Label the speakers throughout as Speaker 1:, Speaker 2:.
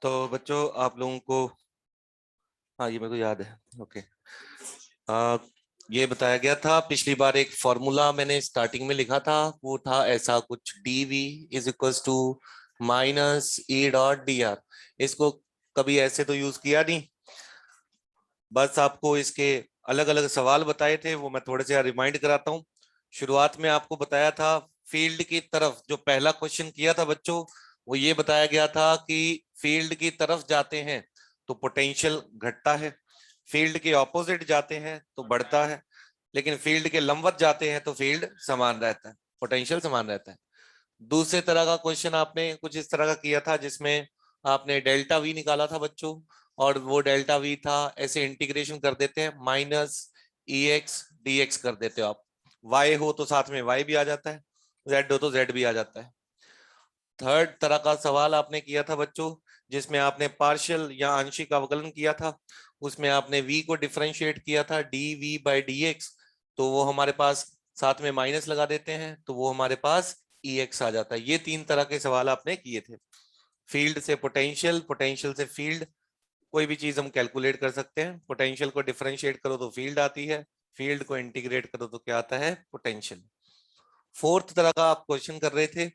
Speaker 1: तो बच्चों आप लोगों को, हाँ ये मेरे को याद है। ओके, ये बताया गया था पिछली बार, एक फॉर्मूला मैंने स्टार्टिंग में लिखा था, वो था ऐसा कुछ, dv is equals to minus E dot D R. इसको कभी ऐसे तो यूज किया नहीं, बस आपको इसके अलग अलग सवाल बताए थे, वो मैं थोड़े से रिमाइंड कराता हूँ। शुरुआत में आपको बताया था फील्ड की तरफ, जो पहला क्वेश्चन किया था बच्चों, वो ये बताया गया था कि फील्ड की तरफ जाते हैं तो पोटेंशियल घटता है, फील्ड के ऑपोजिट जाते हैं तो बढ़ता है, लेकिन फील्ड के लंबवत जाते हैं तो फील्ड समान रहता है, पोटेंशियल समान रहता है। दूसरे तरह का क्वेश्चन आपने कुछ इस तरह का किया था, जिसमें आपने डेल्टा वी निकाला था बच्चों, और वो डेल्टा वी था, ऐसे इंटीग्रेशन कर देते हैं, minus E X D x कर देते हो आप। वाई हो तो साथ में वाई भी आ जाता है, जेड हो तो जेड भी आ जाता है। थर्ड तरह का सवाल आपने किया था बच्चों, जिसमें आपने पार्शियल या आंशिक अवकलन किया था, उसमें आपने v को डिफरेंशिएट किया था D V by D X, तो वो हमारे पास साथ में माइनस लगा देते हैं तो वो हमारे पास ई एक्स आ जाता है। ये तीन तरह के सवाल आपने किए थे। फील्ड से पोटेंशियल, पोटेंशियल से फील्ड, कोई भी चीज हम कैलकुलेट कर सकते हैं। पोटेंशियल को डिफरेंशिएट करो तो फील्ड आती है, फील्ड को इंटीग्रेट करो तो क्या आता है, पोटेंशियल। फोर्थ तरह का आप क्वेश्चन कर रहे थे,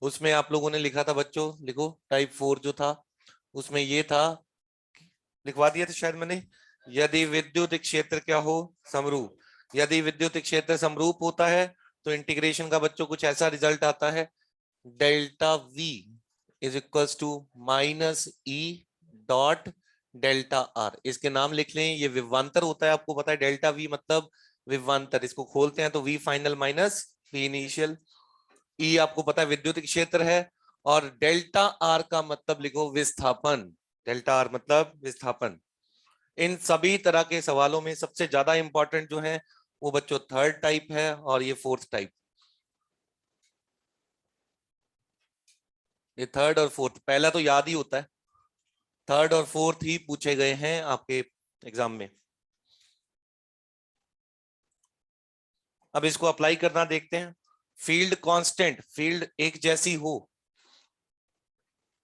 Speaker 1: उसमें आप लोगों ने लिखा था बच्चों, लिखो टाइप 4 जो था, उसमें ये था, लिखवा दिया था शायद मैंने, यदि विद्युत क्षेत्र क्या हो, समरूप। यदि विद्युत क्षेत्र समरूप होता है तो इंटीग्रेशन का बच्चों कुछ ऐसा रिजल्ट आता है, delta V is equals to minus E dot delta R. इसके नाम लिख लें, ये विभवांतर होता है, आपको पता है डेल्टा वी मतलब विभवांतर। इसको खोलते हैं तो V final minus V initial. ई आपको पता है विद्युत क्षेत्र है, और डेल्टा आर का मतलब लिखो विस्थापन, डेल्टा आर मतलब विस्थापन। इन सभी तरह के सवालों में सबसे ज्यादा इंपॉर्टेंट जो है वो बच्चों थर्ड टाइप है, और ये फोर्थ टाइप। ये थर्ड और फोर्थ पहला तो याद ही होता है, थर्ड और फोर्थ ही पूछे गए हैं आपके एग्जाम में। अब इसको अप्लाई करना देखते हैं। फील्ड कांस्टेंट, फील्ड एक जैसी हो,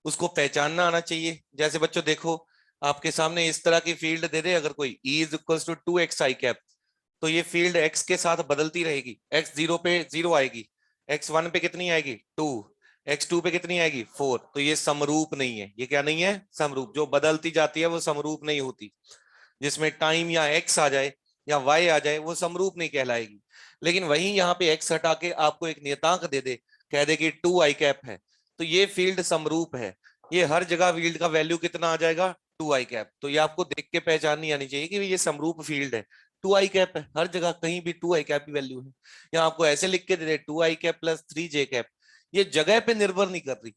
Speaker 1: उसको पहचानना आना चाहिए। जैसे बच्चों देखो, आपके सामने इस तरह की फील्ड दे दे अगर कोई, E is equal to 2x I cap, तो ये फील्ड x के साथ बदलती रहेगी। x 0 पे 0 आएगी, x 1 पे कितनी आएगी 2, x 2 पे कितनी आएगी 4। तो ये समरूप नहीं है, ये क्या नहीं है, समरूप। जो बदलती जाती है वो समरूप नहीं होती। जिसमें टाइम या x आ जाए या y आ जाए वो समरूप नहीं कहलाएगी। लेकिन वहीं यहाँ पे x हटा के आपको एक नियतांक दे दे, कह दे कि 2 आई कैप है, तो ये फील्ड समरूप है। ये हर जगह फील्ड का वैल्यू कितना आ जाएगा, 2 आई कैप। तो ये आपको देख के पहचाननी आनी चाहिए कि ये समरूप फील्ड है, 2 आई कैप है, हर जगह कहीं भी 2 आई कैप की वैल्यू है। या आपको ऐसे लिख के दे दे 2 आई कैप प्लस 3 जे कैप, ये जगह पे निर्भर नहीं कर रही।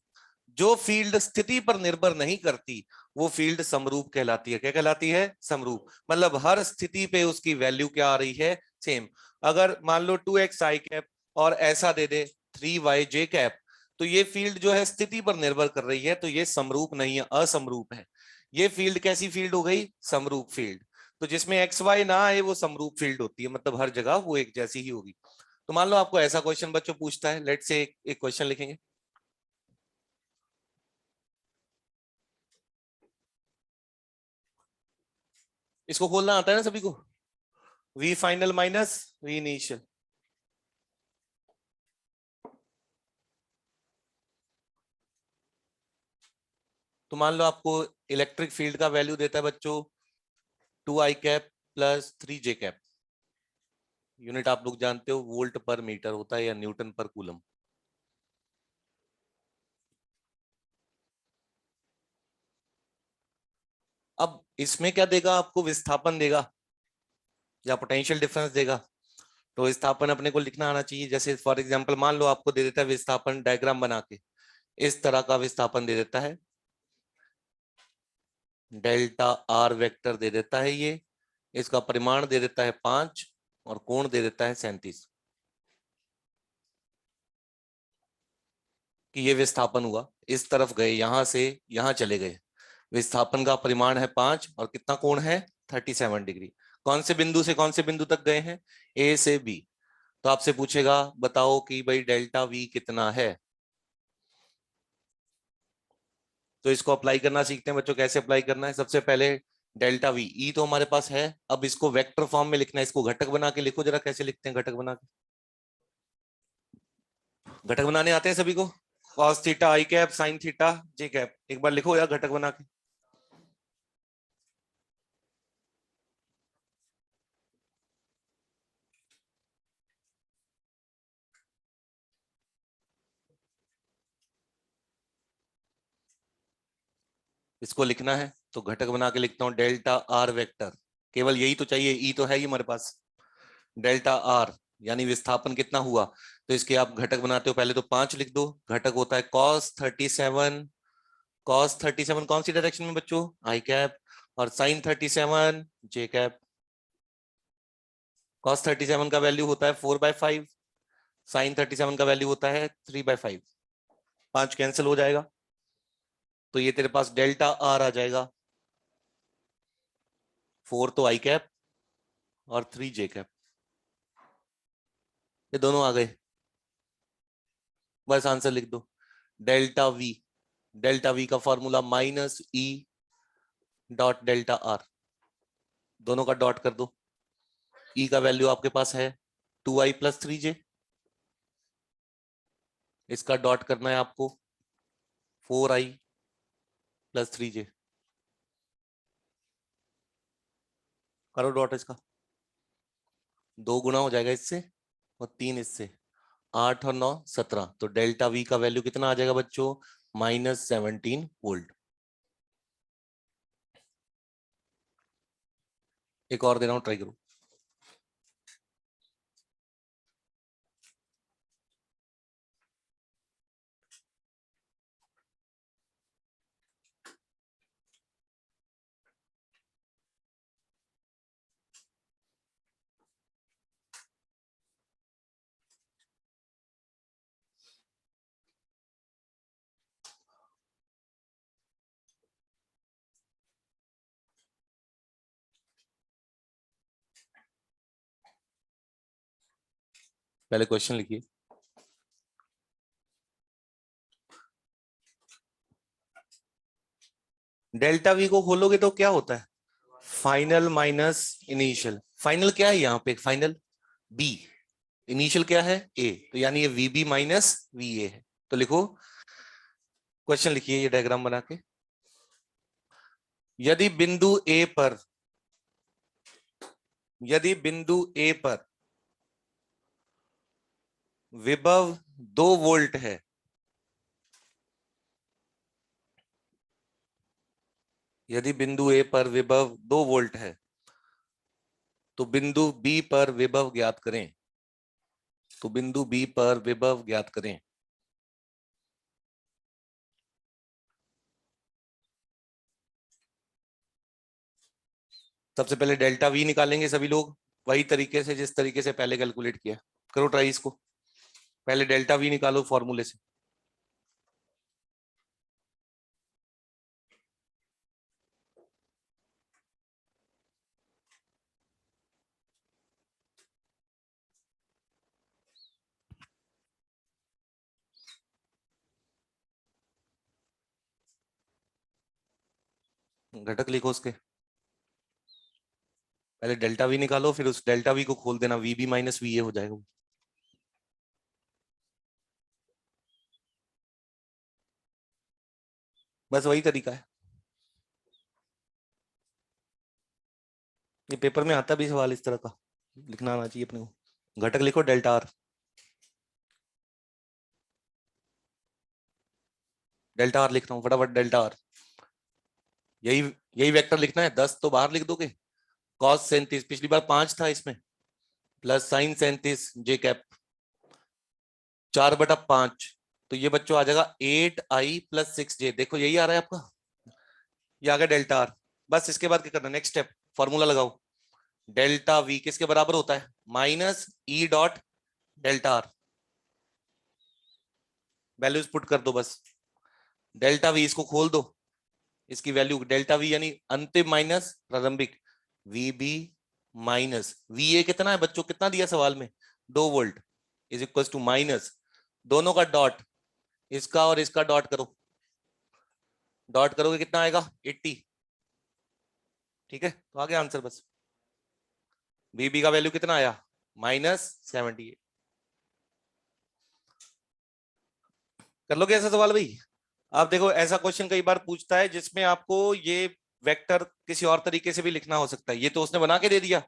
Speaker 1: जो फील्ड स्थिति पर निर्भर नहीं करती वो फील्ड समरूप कहलाती है। क्या कहलाती है, समरूप। मतलब हर स्थिति पे उसकी वैल्यू क्या आ रही है, सेम। अगर मान लो 2x आई कैप और ऐसा दे दे 3y जे कैप, तो ये फील्ड जो है स्थिति पर निर्भर कर रही है, तो ये समरूप नहीं है, असमरूप है। ये फील्ड कैसी फील्ड हो गई, समरूप फील्ड। तो जिसमें एक्स वाई ना आए वो समरूप फील्ड होती है, मतलब हर जगह वो एक जैसी ही होगी। तो मान लो आपको ऐसा क्वेश्चन बच्चों पूछता है, लेट से एक क्वेश्चन लिखेंगे। इसको खोलना आता है ना सभी को, V final minus V initial. तो मान लो आपको इलेक्ट्रिक फील्ड का वैल्यू देता है बच्चों 2 आई कैप प्लस 3 जे कैप। यूनिट आप लोग जानते हो वोल्ट पर मीटर होता है या न्यूटन पर कूलम। अब इसमें क्या देगा आपको, विस्थापन देगा या पोटेंशियल डिफरेंस देगा। तो विस्थापन अपने को लिखना आना चाहिए। जैसे फॉर एग्जांपल मान लो आपको दे देता है विस्थापन डायग्राम बना के, इस तरह का विस्थापन दे देता है, डेल्टा आर वेक्टर दे देता है ये, इसका परिमाण दे देता है 5 और कोण दे देता है 37, कि ये विस्थापन हुआ, इस तरफ गए, यहां से यहां चले गए, विस्थापन का परिमाण है 5 और कितना कोण है 37 डिग्री। कौन से बिंदु से कौन से बिंदु तक गए हैं, ए से बी। तो आपसे पूछेगा बताओ कि भाई डेल्टा वी कितना है। तो इसको अप्लाई करना सीखते हैं बच्चों। कैसे अप्लाई करना है? सबसे पहले डेल्टा वी, ई तो हमारे पास है, अब इसको वेक्टर फॉर्म में लिखना है। इसको घटक बना के लिखो जरा, कैसे लिखते हैं घटक बना के? घटक बनाने आते हैं सभी को? कॉस थीटा आई कैप साइन थीटा जे कैप, एक बार लिखो यार घटक बना के। इसको लिखना है तो घटक बना के लिखता हूं डेल्टा आर वेक्टर। केवल यही तो चाहिए, ई तो है ही हमारे पास। डेल्टा आर यानी विस्थापन कितना हुआ, तो इसके आप घटक बनाते हो पहले तो 5 लिख दो। घटक होता है कॉस 37, कॉस 37 कौन सी डायरेक्शन में बच्चों? आई कैप। और साइन 37 जे कैप। कॉस 37 का वैल्यू होता है 4/5, साइन 37 का वैल्यू होता है 3/5। 5 कैंसिल हो जाएगा, तो ये तेरे पास डेल्टा आर आ जाएगा। 4 तो आई कैप और 3 जे कैप, ये दोनों आ गए। बस आंसर लिख दो। डेल्टा वी, डेल्टा वी का formula minus E dot delta are, दोनों का डॉट कर दो। ई का वैल्यू आपके पास है 2i+3j, इसका डॉट करना है आपको 4i+3j। करो डॉट इसका, 2 गुना हो जाएगा इससे और 3 इससे, 8 और 9 17। तो डेल्टा वी का वैल्यू कितना आ जाएगा बच्चों? -17 वोल्ट। एक और दे रहा हूं, ट्राई करो। पहले क्वेश्चन लिखिए। डेल्टा वी को खोलोगे तो क्या होता है? Final minus initial. फाइनल क्या है यहाँ पे? फाइनल बी, इनिशियल क्या है? ए, तो यानी ये वीबी माइनस वी ए है। तो लिखो, क्वेश्चन लिखिए ये डायग्राम बना के। यदि बिंदु ए पर, यदि बिंदु ए पर विभव 2 वोल्ट है, यदि बिंदु ए पर विभव 2 वोल्ट है, तो बिंदु बी पर विभव ज्ञात करें। तो बिंदु बी पर विभव ज्ञात करें। सबसे पहले डेल्टा वी निकालेंगे सभी लोग, वही तरीके से जिस तरीके से पहले कैलकुलेट किया। करो ट्राई इसको, पहले डेल्टा वी निकालो फॉर्मूले से। घटक लिखो उसके, पहले डेल्टा वी निकालो, फिर उस डेल्टा वी को खोल देना, वीबी माइनस वी ए हो जाएगा। बस वही तरीका है, ये पेपर में आता भी सवाल इस तरह का, लिखना आना चाहिए अपने को। घटक लिखो डेल्टा आर, डेल्टा आर लिख रहा हूँ फटाफट, डेल्टा आर। यही यही वेक्टर लिखना है, 10 तो बाहर लिख दोगे। कॉस 37, पिछली बार 5 था इसमें, प्लस साइन 37 जे कैप, 4/5। तो ये बच्चों आ जाएगा 8i+6j। देखो यही आ रहा है आपका, ये आ गया डेल्टा आर। बस इसके बाद क्या करना, नेक्स्ट स्टेप, फॉर्मूला लगाओ। डेल्टा वी किसके बराबर होता है? Minus E dot delta are. Values put कर दो बस। डेल्टा वी इसको खोल दो, इसकी वैल्यू डेल्टा वी यानी अंतिम माइनस प्रारंभिक, V B minus V A कितना है बच्चों? कितना दिया सवाल में? 2 volt, is equal to minus, दोनों का डॉट, इसका और इसका डॉट करो, डॉट करोगे कितना आएगा 80। ठीक है, तो आ गया आंसर बस। बीबी का वैल्यू कितना आया -78। कर लोगे ऐसा सवाल भाई? आप देखो ऐसा क्वेश्चन कई बार पूछता है जिसमें आपको ये वेक्टर किसी और तरीके से भी लिखना हो सकता है, ये तो उसने बना के दे दिया।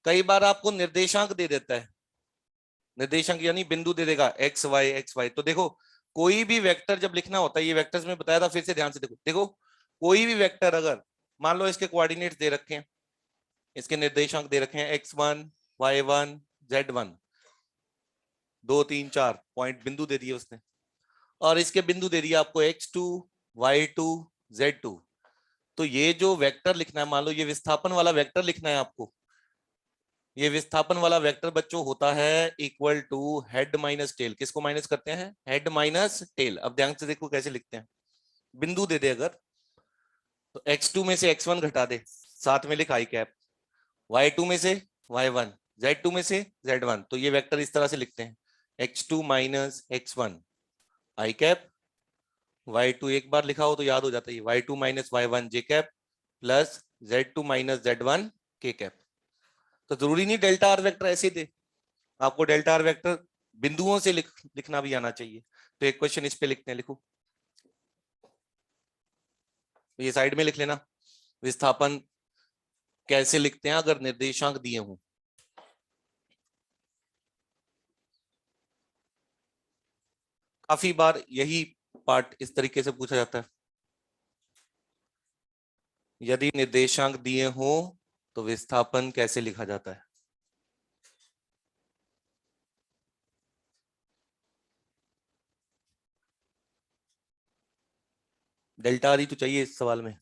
Speaker 1: कई बार आपको निर्देशांक दे देता है, निर्देशांक यानी बिंदु दे देगा एक्स वाई। तो देखो कोई भी वेक्टर जब लिखना होता है, ये वेक्टर्स में बताया था, फिर से ध्यान से देखो। देखो कोई भी वेक्टर अगर मान लो इसके कोऑर्डिनेट्स दे रखे हैं, इसके निर्देशांक दे रखे हैं x1 y1 z1, 2 3 4 पॉइंट बिंदु दे दिए उसने, और इसके बिंदु दे दिया आपको x2 y2 z2। तो ये जो वेक्टर लिखना है, मान लो ये विस्थापन वाला वेक्टर लिखना है आपको, ये विस्थापन वाला वेक्टर बच्चों होता है equal to head minus tail. किसको माइनस करते हैं? Head minus tail. अब ध्यान से देखो कैसे लिखते हैं। बिंदु दे दे अगर, तो x2 में से x1 घटा दे, साथ में लिख आई कैप, y2 में से y1, z2 में से z1। तो ये वेक्टर इस तरह से लिखते हैं x2 माइनस x1 आई कैप, y2 एक बार लिखा हो तो याद हो जाता है, y2 minus y1 J cap plus z2 minus z1 के कैप। तो जरूरी नहीं डेल्टा आर वेक्टर ऐसे दे, आपको डेल्टा आर वेक्टर बिंदुओं से लिखना भी आना चाहिए। तो एक क्वेश्चन इस पे लिखते हैं, लिखो ये साइड में लिख लेना, विस्थापन कैसे लिखते हैं अगर निर्देशांक दिए हों। काफी बार यही पार्ट इस तरीके से पूछा जाता है, यदि निर्देशांक दिए हों तो विस्थापन कैसे लिखा जाता है। डेल्टा आर ही तो चाहिए इस सवाल में।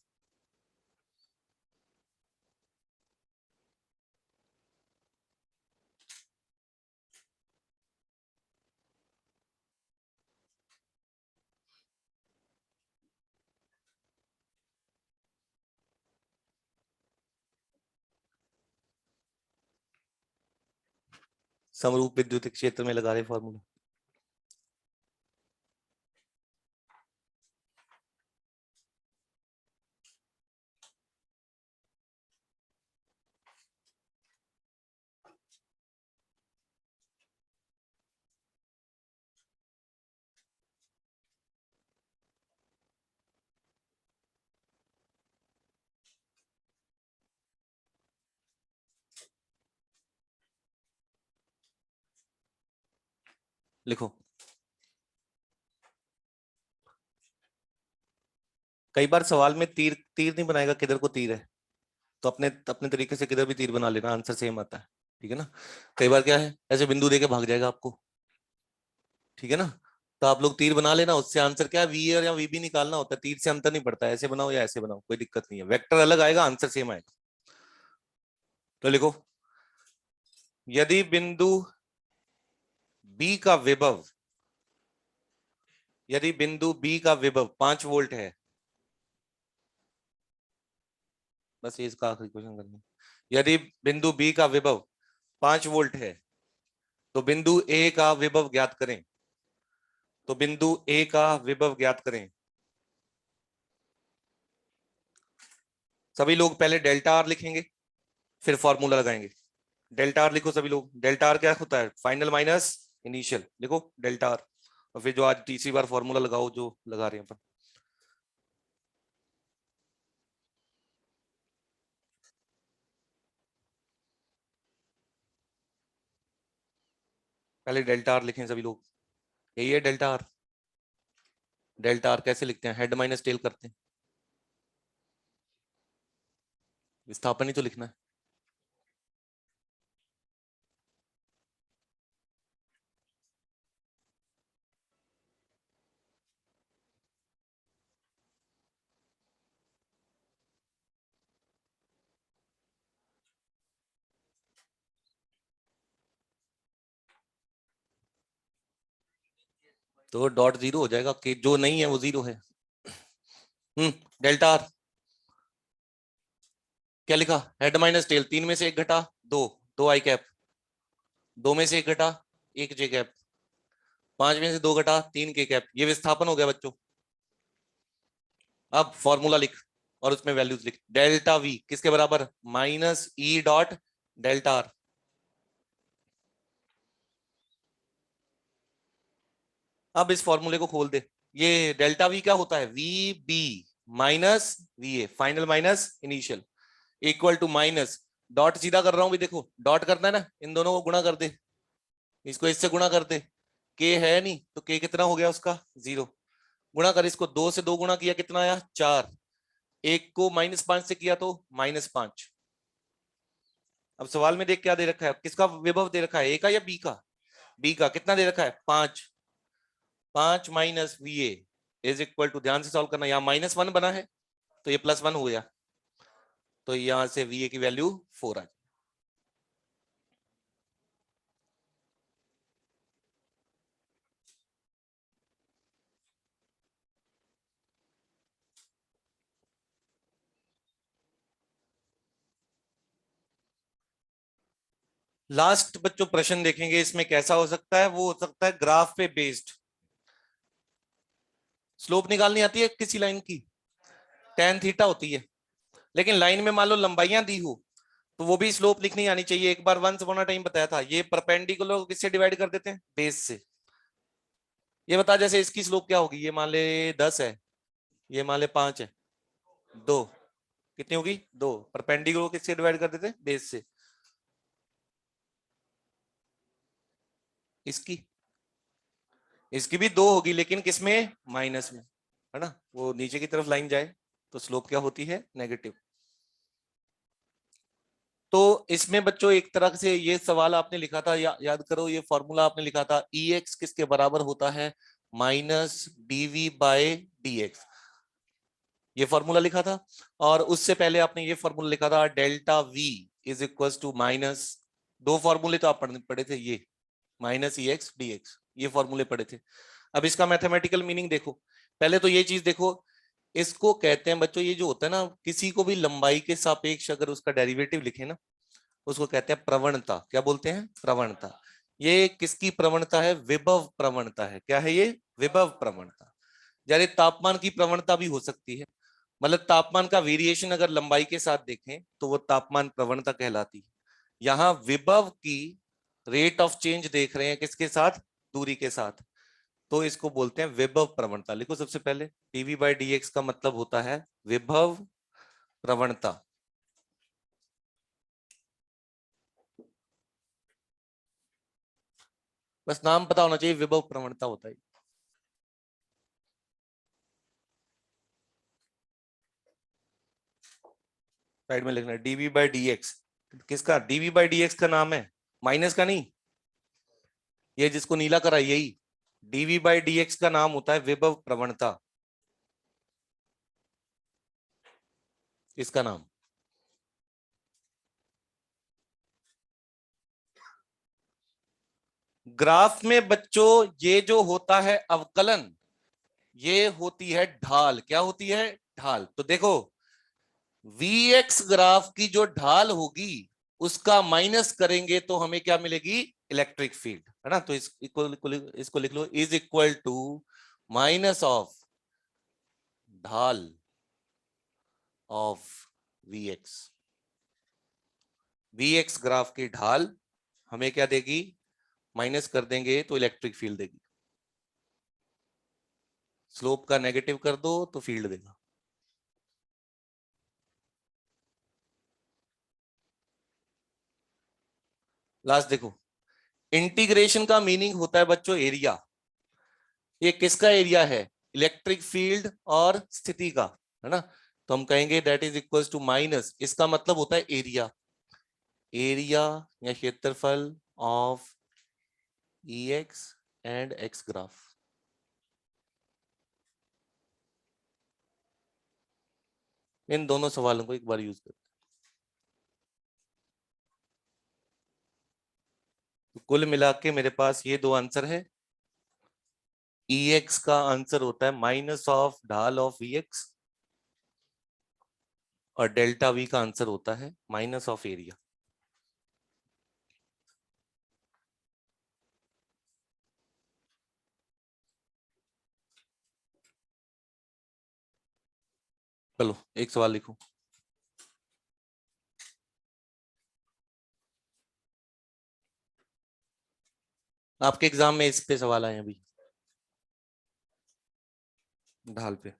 Speaker 1: समरूप विद्युत क्षेत्र में लगा रहे फॉर्मूला। लिखो, कई बार सवाल में तीर तीर नहीं बनाएगा किधर को तीर है, तो अपने अपने तरीके से किधर भी तीर बना लेना, आंसर सेम आता है। ठीक है ना? कई बार क्या है, ऐसे बिंदु देके भाग जाएगा आपको। ठीक है ना? तो आप लोग तीर बना लेना, उससे आंसर क्या है, वी या वीबी निकालना होता है, तीर से अंतर नहीं पड़ता है, ऐसे बनाओ या ऐसे बनाओ कोई दिक्कत नहीं है, वेक्टर अलग आएगा आंसर सेम आएगा। तो लिखो, यदि बिंदु बी का विभव, यदि बिंदु बी का विभव 5 वोल्ट है, बस ये इसका आखिरी क्वेश्चन करना है। यदि बिंदु बी का विभव 5 वोल्ट है तो बिंदु ए का विभव ज्ञात करें। तो बिंदु ए का विभव ज्ञात करें। सभी लोग पहले डेल्टा आर लिखेंगे, फिर फॉर्मूला लगाएंगे। डेल्टा आर लिखो सभी लोग। डेल्टा आर क्या होता है? Final minus initial. लिखो डेल्टा आर, और फिर जो आज तीसरी बार फॉर्मूला लगाओ जो लगा रहे हैं अपन। पहले डेल्टा आर लिखें सभी लोग, यही है डेल्टा आर। डेल्टा आर कैसे लिखते हैं? हेड माइनस टेल करते हैं, विस्थापन ही तो लिखना है। तो डॉट जीरो हो जाएगा, कि जो नहीं है वो जीरो है। डेल्टा आर क्या लिखा? हेड माइनस टेल, 3 में से 1 घटा 2, 2 आई कैप, 2 में से 1 घटा 1 जे कैप, 5 में से 2 घटा 3 के कैप। ये विस्थापन हो गया बच्चों। अब फॉर्मूला लिख और उसमें वैल्यूज लिख। डेल्टा वी किसके बराबर, minus E dot delta are. अब इस फॉर्मूले को खोल दे। ये डेल्टा वी क्या होता है, V B minus V A, final minus initial, equal to minus, dot सीधा कर रहा हूं भी, देखो डॉट करना है ना, इन दोनों को गुणा कर दे, इसको इससे गुणा कर दे, के है नहीं तो के कितना हो गया उसका, 0। गुणा कर, इसको 2 से 2 गुणा किया कितना आया, 4। एक को -5 से किया तो -5। अब सवाल में देख क्या दे रखा है, किसका विभव दे रखा है, ए का या बी का, बी का। कितना दे रखा है, 5। 5 minus V A is equal to, ध्यान से सॉल्व करना, यहाँ -1 बना है तो ये +1 हो गया, तो यहां से वी ए की वैल्यू 4 आ। लास्ट बच्चों प्रश्न देखेंगे, इसमें कैसा हो सकता है, वो हो सकता है ग्राफ पे बेस्ड। स्लोप निकालनी आती है किसी लाइन की, tan थीटा होती है, लेकिन लाइन में मान लो लंबाइयां दी हो तो वो भी स्लोप लिखनी आनी चाहिए। एक बार वंस अपॉन अ टाइम बताया था, ये परपेंडिकुलर किससे डिवाइड कर देते हैं, बेस से। ये बता, जैसे इसकी स्लोप क्या होगी, ये मान ले 10 है, ये मान ले 5 है, 2, कितनी होगी 2, परपेंडिकुलर किससे डिवाइड कर देते हैं, बेस से। इसकी इसकी भी 2 होगी, लेकिन किसमें, माइनस में, है ना, वो नीचे की तरफ लाइन जाए तो स्लोप क्या होती है, नेगेटिव। तो इसमें बच्चों एक तरह से ये सवाल आपने लिखा था, याद करो, ये फॉर्मूला आपने लिखा था, ई एक्स किसके बराबर होता है, minus DV by D X, ये फॉर्मूला लिखा था। और उससे पहले आपने ये फॉर्मूला लिखा था, delta V is equal to minus, दो फॉर्मूले तो आप पढ़े थे, ये minus E X D X, ये फॉर्मूले पढ़े थे। अब इसका मैथमेटिकल मीनिंग देखो, पहले तो ये चीज देखो, इसको कहते हैं बच्चों, ये जो होता है ना, किसी को भी लंबाई के सापेक्ष अगर उसका डेरिवेटिव लिखे ना, उसको कहते हैं प्रवणता। क्या बोलते हैं, प्रवणता। ये किसकी प्रवणता है, विभव प्रवणता है। क्या है ये, विभव प्रवणता। यानी तापमान की प्रवणता भी हो सकती है, मतलब तापमान का वेरिएशन अगर लंबाई के साथ देखें तो वो तापमान प्रवणता कहलाती है। यहाँ विभव की रेट ऑफ चेंज देख रहे हैं किसके साथ, दूरी के साथ, तो इसको बोलते हैं विभव प्रवणता। लिखो सबसे पहले, डीवी बाई डी एक्स का मतलब होता है विभव प्रवणता। बस नाम पता होना चाहिए, विभव प्रवणता होता है। साइड में लिखना है डीवी बाई डी एक्स, किसका, डीवी बाई डी एक्स का नाम है, माइनस का नहीं, ये जिसको नीला करा यही, डीवी बाई डी एक्स का नाम होता है विभव प्रवणता, इसका नाम। ग्राफ में बच्चों ये जो होता है अवकलन, ये होती है ढाल। क्या होती है, ढाल। तो देखो, Vx ग्राफ की जो ढाल होगी उसका माइनस करेंगे तो हमें क्या मिलेगी, इलेक्ट्रिक फील्ड, है ना। तो इसको लिख लो, is equal to minus of ढाल ऑफ Vx। Vx ग्राफ की ढाल हमें क्या देगी, माइनस कर देंगे तो इलेक्ट्रिक फील्ड देगी। स्लोप का नेगेटिव कर दो तो फील्ड देगा। लास्ट देखो, इंटीग्रेशन का मीनिंग होता है बच्चों एरिया। ये किसका एरिया है, इलेक्ट्रिक फील्ड और स्थिति का, है ना। तो हम कहेंगे that is equal to minus, इसका मतलब होता है एरिया, एरिया या क्षेत्रफल of E x and x graph. इन दोनों सवालों को एक बार यूज करते हैं। तो कुल मिला के मेरे पास ये दो आंसर है। ई एक्स का आंसर होता है माइनस ऑफ ढाल ऑफ ई एक्स, और डेल्टा वी का आंसर होता है माइनस ऑफ एरिया। चलो एक सवाल लिखो। आपके एग्जाम में इस पे सवाल आए अभी, ढाल पे।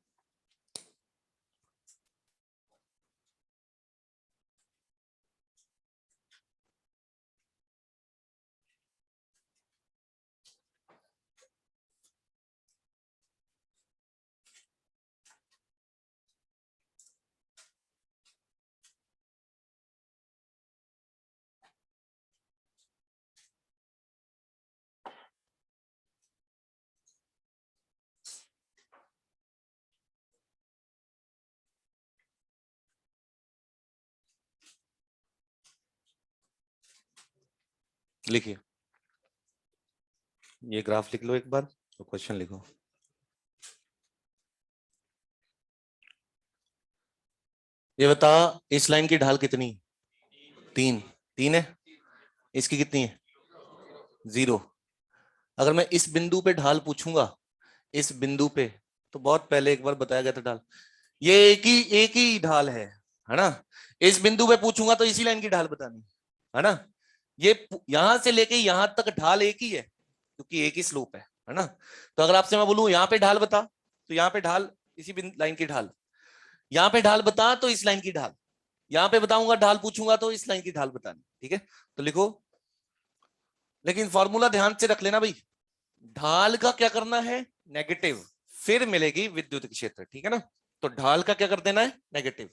Speaker 1: लिखिए, ये ग्राफ लिख लो एक बार तो क्वेश्चन लिखो। ये बता, इस लाइन की ढाल कितनी? 3। 3 है। इसकी कितनी है? 0। अगर मैं इस बिंदु पे ढाल पूछूंगा, इस बिंदु पे, तो बहुत पहले एक बार बताया गया था ढाल, ये एक ही ढाल है ना। इस बिंदु पे पूछूंगा तो इसी लाइन की ढाल बतानी है ना। ये यहां से लेके यहां तक ढाल एक ही है, क्योंकि एक ही स्लोप है ना। तो अगर आपसे मैं बोलूं यहाँ पे ढाल बता, तो यहाँ पे ढाल इसी लाइन की ढाल, यहाँ पे ढाल बता तो इस लाइन की ढाल, यहाँ पे बताऊंगा ढाल पूछूंगा तो इस लाइन की ढाल बतानी। ठीक है, तो लिखो। लेकिन फॉर्मूला ध्यान से रख लेना भाई, ढाल का क्या करना है? नेगेटिव, फिर मिलेगी विद्युत क्षेत्र। ठीक है ना, तो ढाल का क्या कर देना है? नेगेटिव।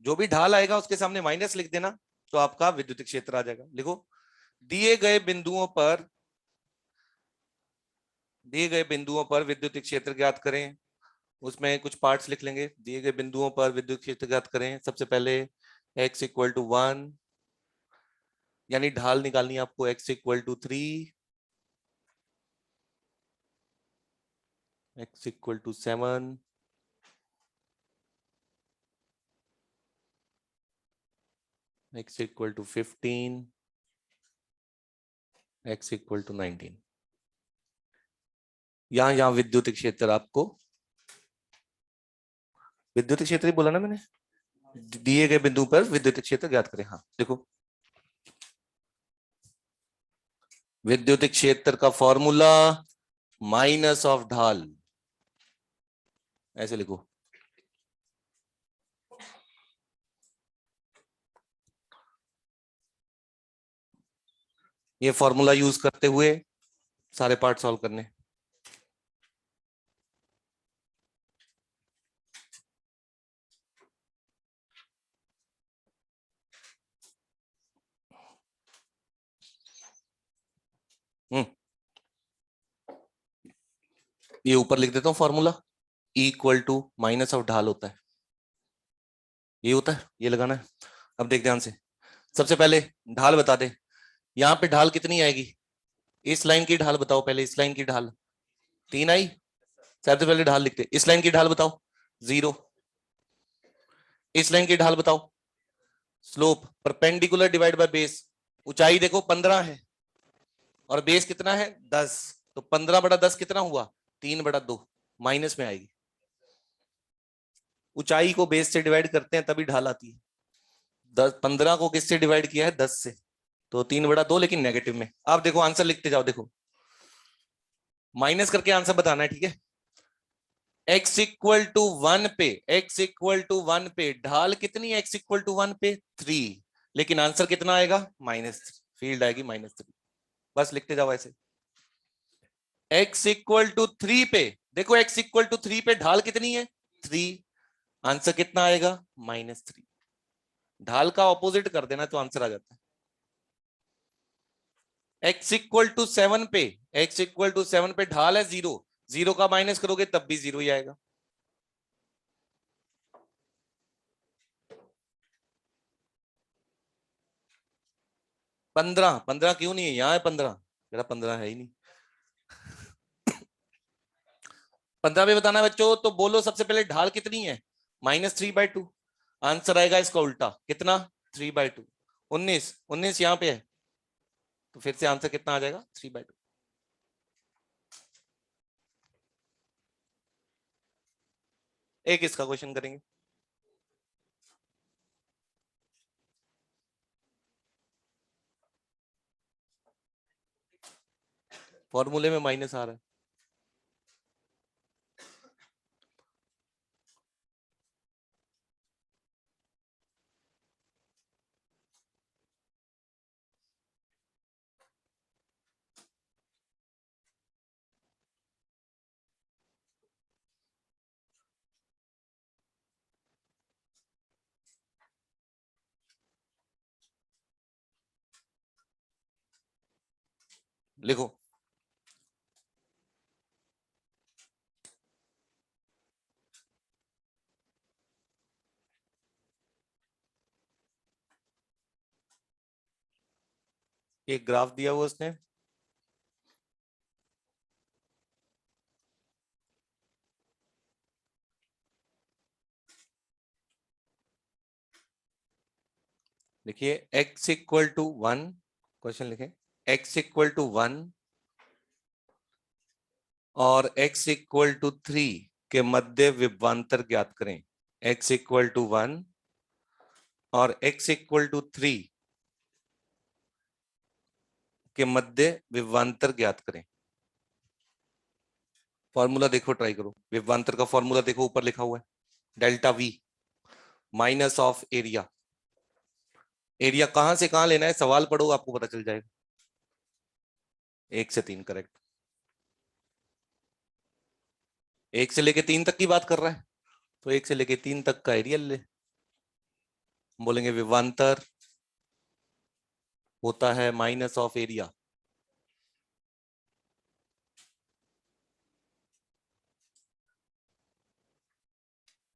Speaker 1: जो भी ढाल आएगा उसके सामने माइनस लिख देना, तो आपका विद्युत क्षेत्र आ जाएगा। लिखो, दिए गए बिंदुओं पर, दिए गए बिंदुओं पर विद्युत क्षेत्र ज्ञात करें। उसमें कुछ पार्ट्स लिख लेंगे। दिए गए बिंदुओं पर विद्युत क्षेत्र ज्ञात करें। सबसे पहले x = 1, यानी ढाल निकालनी है आपको। x = 3, x = 7, x = 15, x = 19। यहाँ विद्युत क्षेत्र आपको, विद्युत क्षेत्र ही बोला ना मैंने, दिए गए बिंदु पर विद्युत क्षेत्र ज्ञात करें। हाँ देखो, विद्युत क्षेत्र का फॉर्मूला माइनस ऑफ ढाल, ऐसे लिखो। ये फॉर्मूला यूज करते हुए सारे पार्ट सॉल्व करने। हम्म, ये ऊपर लिख देता हूँ फॉर्मूला। E = माइनस ऑफ ढाल होता है, ये होता है, ये लगाना है। अब देख ध्यान से, सबसे पहले ढाल बता दे। यहाँ पे ढाल कितनी आएगी? इस लाइन की ढाल बताओ पहले। इस लाइन की ढाल 3 आई। सबसे पहले ढाल लिखते। इस लाइन की ढाल बताओ 0। इस लाइन की ढाल बताओ slope, perpendicular divide by base. ऊंचाई देखो 15 है और बेस कितना है 10, तो 15/10 कितना हुआ? 3/2, माइनस में आएगी। ऊंचाई को बेस से डिवाइड करते हैं तभी ढाल आती है। 15 को किससे डिवाइड किया है? 10 से, तो 3/2, लेकिन नेगेटिव में। आप देखो आंसर लिखते जाओ। देखो, माइनस करके आंसर बताना है। ठीक है, x = 1 पे, x = 1 पे ढाल कितनी है? x = 1 पे 3, लेकिन आंसर कितना आएगा? -3, फील्ड आएगी -3। बस लिखते जाओ ऐसे। x = 3 पे देखो, x = 3 पे ढाल कितनी है? 3, आंसर कितना आएगा? -3। ढाल का ऑपोजिट कर देना तो आंसर आ जाता है। x = 7 पे, x = 7 पे ढाल है 0, 0 का माइनस करोगे तब भी 0 ही आएगा। पंद्रह, 15 क्यों नहीं है? यहाँ है 15, मेरा 15 है ही नहीं। 15 पे बताना है बच्चों, तो बोलो सबसे पहले ढाल कितनी है? -3/2। आंसर आएगा इसका उल्टा, कितना? 3/2। 19, 19 यहाँ पे है, तो फिर से आंसर कितना आ जाएगा? 3/2। एक इसका क्वेश्चन करेंगे। फॉर्मूले में माइनस आ रहा है। लिखो, एक ग्राफ दिया हुआ उसने, देखिए x इक्वल टू 1, क्वेश्चन लिखे x इक्वल टू 1 और x इक्वल टू 3 के मध्य विभवांतर ज्ञात करें। x इक्वल टू 1 और x इक्वल टू 3 के मध्य विभवांतर ज्ञात करें। फॉर्मूला देखो, ट्राई करो, विभवांतर का फॉर्मूला देखो, ऊपर लिखा हुआ है delta v minus of area. Area कहां से कहां लेना है, सवाल पढ़ो आपको पता चल जाएगा। 1 से 3 करेक्ट, 1 से लेके 3 तक की बात कर रहा है, तो 1 से लेके 3 तक का एरिया ले। बोलेंगे विभवांतर होता है माइनस ऑफ एरिया।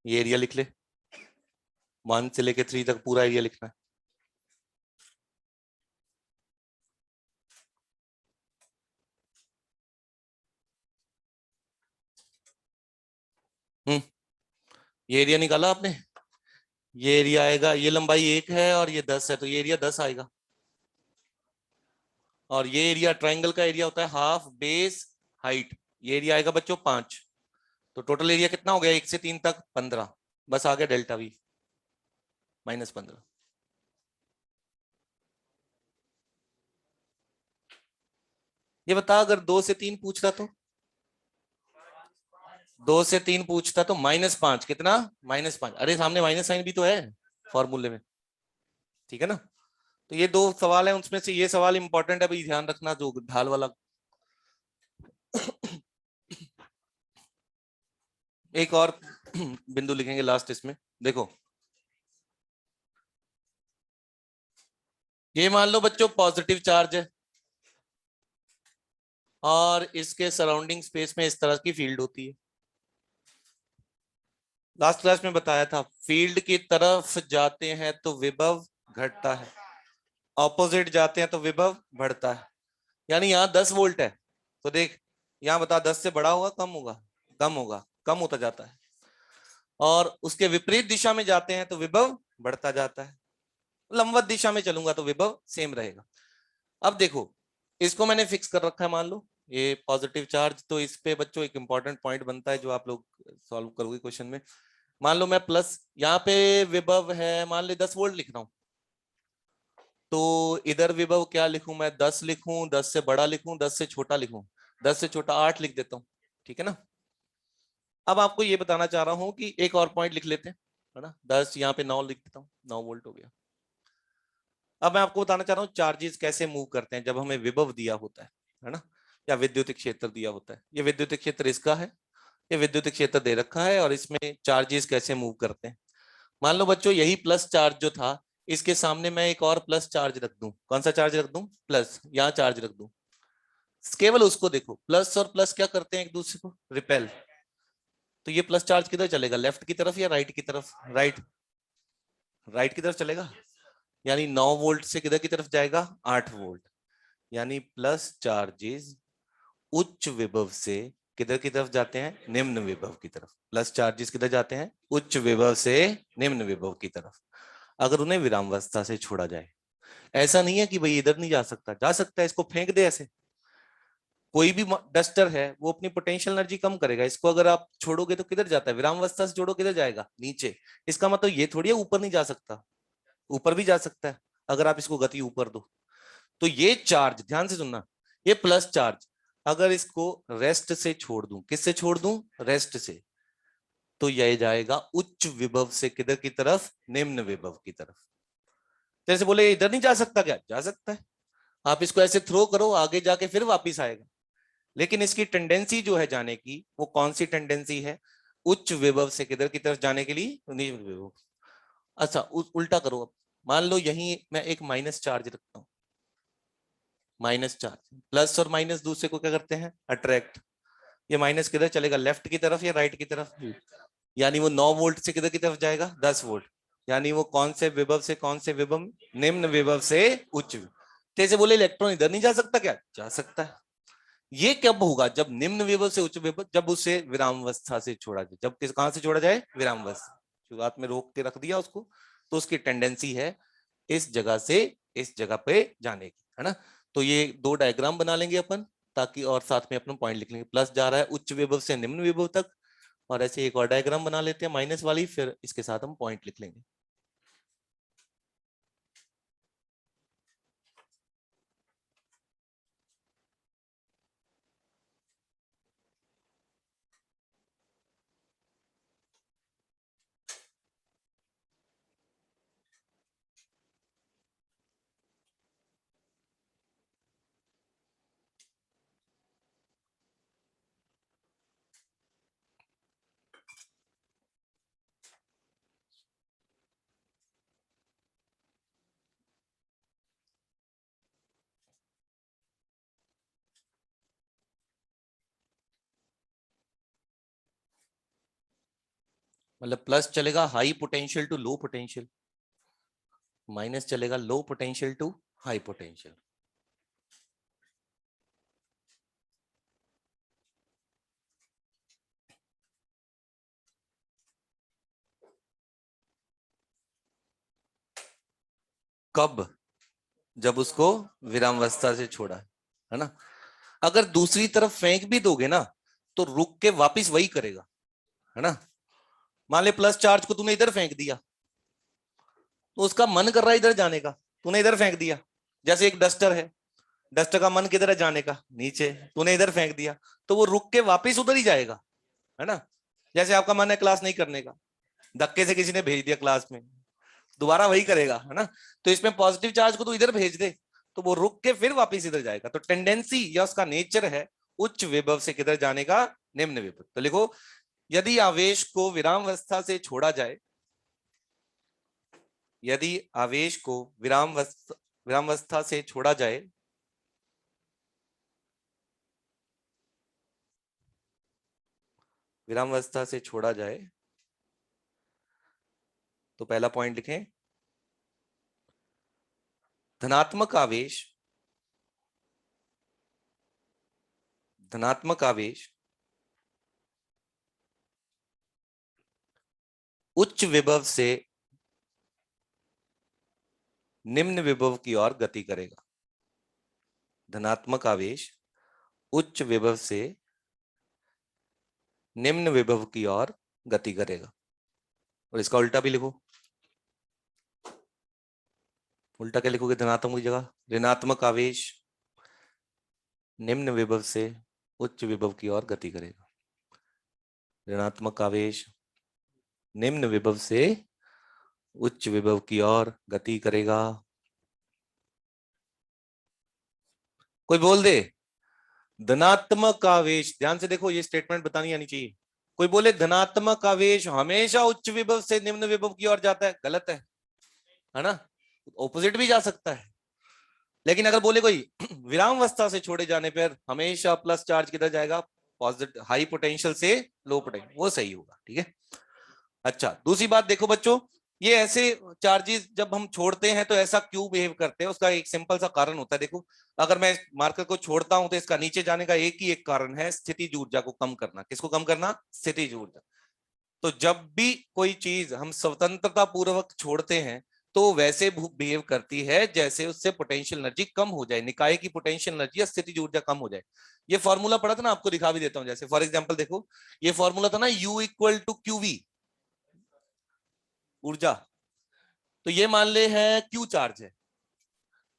Speaker 1: ये एरिया लिख ले, 1 से लेके 3 तक पूरा एरिया लिखना है। ये एरिया निकाला आपने, ये एरिया आएगा, ये लंबाई 1 है और ये 10 है, तो ये एरिया 10 आएगा। और ये एरिया ट्राइंगल का एरिया होता है हाफ बेस हाइट, ये एरिया आएगा बच्चों 5। तो टोटल एरिया कितना हो गया 1 से 3 तक 15, बस आ गया डेल्टा वी माइनस 15। ये बता, अगर 2 से 3 पूछता तो, 2 से 3 पूछता तो -5, कितना -5, अरे सामने माइनस साइन भी तो है फॉर्मूले में, ठीक है ना। तो ये 2 सवाल है, उसमें से ये सवाल इंपॉर्टेंट है भाई, ध्यान रखना, जो ढाल वाला। एक और बिंदु लिखेंगे लास्ट इसमें, देखो ये मान लो बच्चों पॉजिटिव चार्ज है और इसके सराउंडिंग स्पेस में इस तरह की फील्ड होती है। लास्ट क्लास में बताया था, फील्ड की तरफ जाते हैं तो विभव घटता है, ऑपोजिट जाते हैं तो विभव बढ़ता है। यानी यहाँ 10 वोल्ट है, तो देख यहाँ बता 10 से बड़ा होगा कम होगा, कम होगा, कम होता जाता है। और उसके विपरीत दिशा में जाते हैं तो विभव बढ़ता जाता है, लंबवत दिशा में चलूंगा तो विभव सेम रहेगा। अब देखो, इसको मैंने फिक्स कर रखा है, मान लो ये पॉजिटिव चार्ज, तो इस पे बच्चों एक इंपॉर्टेंट पॉइंट बनता है जो आप लोग सॉल्व करोगे क्वेश्चन में। मान लो मैं प्लस, यहाँ पे विभव है मान लो 10 वोल्ट लिख रहा हूं, तो इधर विभव क्या लिखूं मैं, 10 लिखूं, 10 से बड़ा लिखूं, 10 से छोटा लिखूं, 10 से छोटा 8 लिख देता हूं, ठीक है ना। अब आपको ये बताना चाह रहा हूं कि एक और पॉइंट लिख लेते हैं, है ना, 10 यहाँ पे 9 लिख देता हूँ, 9 वोल्ट हो गया। अब मैं आपको बताना चाह रहा हूँ चार्जेस कैसे मूव करते हैं जब हमें विभव दिया होता है ना, या विद्युत क्षेत्र दिया होता है। ये विद्युत क्षेत्र इसका है, ये विद्युत क्षेत्र दे रखा है, और इसमें चार्जेस कैसे मूव करते हैं। मान लो बच्चों यही प्लस चार्ज जो था, इसके सामने मैं एक और प्लस चार्ज रख दूं, कौन सा चार्ज रख दूं, प्लस, यहाँ चार्ज रख दूं, केवल उसको देखो, प्लस और प्लस क्या करते हैं एक दूसरे को, रिपेल। तो ये प्लस चार्ज किधर चलेगा, लेफ्ट की तरफ या राइट की तरफ, राइट, राइट की तरफ चलेगा। यानी 9 वोल्ट से किधर की तरफ जाएगा, 8 वोल्ट। यानी प्लस चार्जेस उच्च विभव से किधर की तरफ जाते हैं, निम्न विभव की तरफ। प्लस चार्जेस किधर जाते हैं, उच्च विभव से निम्न विभव की तरफ, अगर उन्हें विरामावस्था से छोड़ा जाए। ऐसा नहीं है कि भाई इधर नहीं जा सकता, जा सकता है, इसको फेंक दे ऐसे। कोई भी डस्टर है वो अपनी पोटेंशियल एनर्जी कम करेगा, इसको अगर आप छोड़ोगे तो किधर जाता है, विरामावस्था से जोड़ो किधर जाएगा, नीचे। इसका मतलब ये थोड़ी है ऊपर नहीं जा सकता, ऊपर भी जा सकता है अगर आप इसको गति ऊपर दो। तो ये चार्ज ध्यान से सुनना, ये प्लस चार्ज अगर इसको रेस्ट से छोड़ दूं, किससे छोड़ दूं, रेस्ट से, तो यह जाएगा उच्च विभव से किधर की तरफ, निम्न विभव की तरफ। जैसे बोले इधर नहीं जा सकता, क्या जा सकता है, आप इसको ऐसे थ्रो करो, आगे जाके फिर वापिस आएगा, लेकिन इसकी टेंडेंसी जो है जाने की, वो कौन सी टेंडेंसी है, उच्च विभव से किधर की तरफ जाने के लिए, निम्न विभव। अच्छा उल्टा करो अब, मान लो यहीं मैं एक माइनस चार्ज रखता हूं, माइनस चार्ज, प्लस और माइनस दूसरे को क्या करते हैं, अट्रैक्ट। ये माइनस किधर चलेगा, लेफ्ट की तरफ या राइट की तरफ, यानी वो 9 वोल्ट से किधर की तरफ जाएगा, 10 वोल्ट, यानी वो कौन से विभव से कौन से विभव, निम्न विभव से उच्च विभव। जैसे बोले इलेक्ट्रॉन इधर नहीं जा सकता, क्या जा सकता है। ये कब होगा, जब निम्न विभव से उच्च विभव, जब उसे विरामावस्था से छोड़ा जाए, जब किस कहां से छोड़ा जाए, विरामावस्था, शुरुआत में रोक के रख दिया उसको, तो उसकी टेंडेंसी है इस जगह से इस जगह पे जाने की, है ना। तो ये दो डायग्राम बना लेंगे अपन, ताकि और साथ में अपना पॉइंट लिख लेंगे, प्लस जा रहा है उच्च विभव से निम्न विभव तक, और ऐसे एक और डायग्राम बना लेते हैं माइनस वाली, फिर इसके साथ हम पॉइंट लिख लेंगे। मतलब प्लस चलेगा high potential to low potential, minus चलेगा low potential to high potential. कब, जब उसको विरामावस्था से छोड़ा है ना। अगर दूसरी तरफ फेंक भी दोगे ना, तो रुक के वापस वही करेगा, है ना। मान ले प्लस चार्ज को तूने इधर फेंक दिया, तो उसका मन कर रहा है इधर जाने का, तूने इधर फेंक दिया। जैसे एक डस्टर है, डस्टर का मन किधर है जाने का, नीचे, तूने इधर फेंक दिया, तो वो रुक के वापस उधर ही जाएगा, है ना। जैसे आपका मन है क्लास नहीं करने का, धक्के से किसी ने भेज दिया क्लास में, दोबारा वही करेगा, है ना। तो इसमें पॉजिटिव चार्ज को तो इधर भेज दे, तो वो रुक के फिर वापस इधर जाएगा। तो टेंडेंसी या उसका नेचर है उच्च विभव से किधर जाने का, निम्न विभव। तो लिखो, यदि आवेश को विरामावस्था से छोड़ा जाए, यदि आवेश को विरामावस्था से छोड़ा जाए, विरामावस्था से छोड़ा जाए, तो पहला पॉइंट लिखें, धनात्मक आवेश, धनात्मक आवेश उच्च विभव से निम्न विभव की ओर गति करेगा। धनात्मक आवेश उच्च विभव से निम्न विभव की ओर गति करेगा। और इसका उल्टा भी लिखो, उल्टा क्या लिखोगे, धनात्मक की जगह ऋणात्मक आवेश निम्न विभव से उच्च विभव की ओर गति करेगा। ऋणात्मक आवेश निम्न विभव से उच्च विभव की ओर गति करेगा। कोई बोल दे, धनात्मक आवेश, ध्यान से देखो ये स्टेटमेंट बतानी आनी चाहिए। कोई बोले धनात्मक आवेश हमेशा उच्च विभव से निम्न विभव की ओर जाता है, गलत है ना। ऑपोजिट भी जा सकता है। लेकिन अगर बोले कोई विरामावस्था से छोड़े जाने पर हमेशा प्लस चार्ज किधर जाएगा, पॉजिटिव, हाई पोटेंशियल से लो पोटेंशियल, वो सही होगा, ठीक है। अच्छा दूसरी बात देखो बच्चों, ये ऐसे चार्जेस जब हम छोड़ते हैं तो ऐसा क्यों बिहेव करते हैं, उसका एक सिंपल सा कारण होता है। देखो अगर मैं मार्कर को छोड़ता हूं तो इसका नीचे जाने का एक ही एक कारण है, स्थितिज ऊर्जा को कम करना। किसको कम करना, स्थितिज ऊर्जा। तो जब भी कोई चीज हम स्वतंत्रता पूर्वक छोड़ते हैं, तो वैसे बिहेव करती है जैसे उससे पोटेंशियल एनर्जी कम हो जाए, निकाय की पोटेंशियल एनर्जी या स्थितिज ऊर्जा कम हो जाए। ये फॉर्मूला पढ़ा था ना, आपको दिखा भी देता हूं। जैसे फॉर एग्जांपल देखो, ये फॉर्मूला था ना, U इक्वल टू QV, ऊर्जा। तो ये मान ले है Q चार्ज है,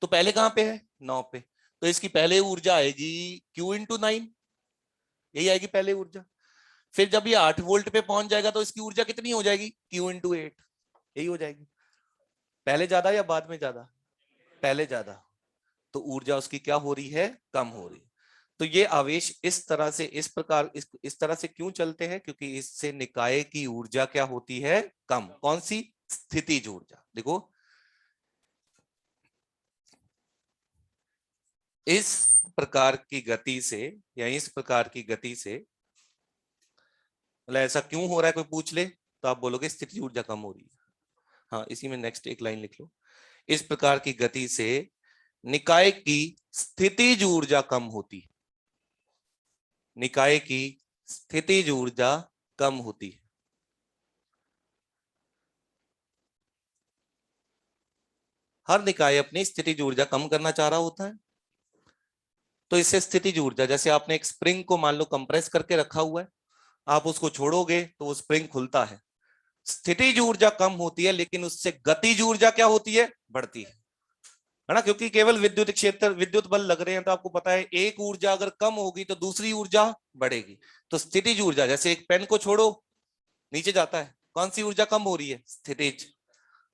Speaker 1: तो पहले कहां पे है, 9 पे। तो इसकी पहले ऊर्जा आएगी Q इंटू 9, यही आएगी पहले ऊर्जा। फिर जब ये 8 वोल्ट पे पहुंच जाएगा तो इसकी ऊर्जा कितनी हो जाएगी, Q इंटू 8, यही हो जाएगी। पहले ज्यादा या बाद में ज्यादा, पहले ज्यादा, तो ऊर्जा उसकी क्या हो रही है, कम हो रही है। तो ये आवेश इस तरह से, इस प्रकार, इस तरह से क्यों चलते हैं, क्योंकि इससे निकाय की ऊर्जा क्या होती है, कम। कौन सी, स्थितिज ऊर्जा। देखो इस प्रकार की गति से, या इस प्रकार की गति से, मतलब ऐसा क्यों हो रहा है कोई पूछ ले तो आप बोलोगे स्थितिज ऊर्जा कम हो रही है। हाँ, इसी में नेक्स्ट एक लाइन लिख लो, इस प्रकार की गति से निकाय की स्थितिज ऊर्जा कम होती, निकाय की स्थितिज ऊर्जा कम होती है। हर निकाय अपनी स्थितिज ऊर्जा कम करना चाह रहा होता है। तो इससे स्थितिज ऊर्जा, जैसे आपने एक स्प्रिंग को मान लो कंप्रेस करके रखा हुआ है, आप उसको छोड़ोगे तो वो स्प्रिंग खुलता है। स्थितिज ऊर्जा कम होती है, लेकिन उससे गतिज ऊर्जा क्या होती है, बढ़ती है ना। क्योंकि केवल विद्युत क्षेत्र, विद्युत बल लग रहे हैं, तो आपको पता है एक ऊर्जा अगर कम होगी तो दूसरी ऊर्जा बढ़ेगी। तो स्थितिज ऊर्जा, जैसे एक पेन को छोड़ो नीचे जाता है, कौन सी ऊर्जा कम हो रही है, स्थितिज,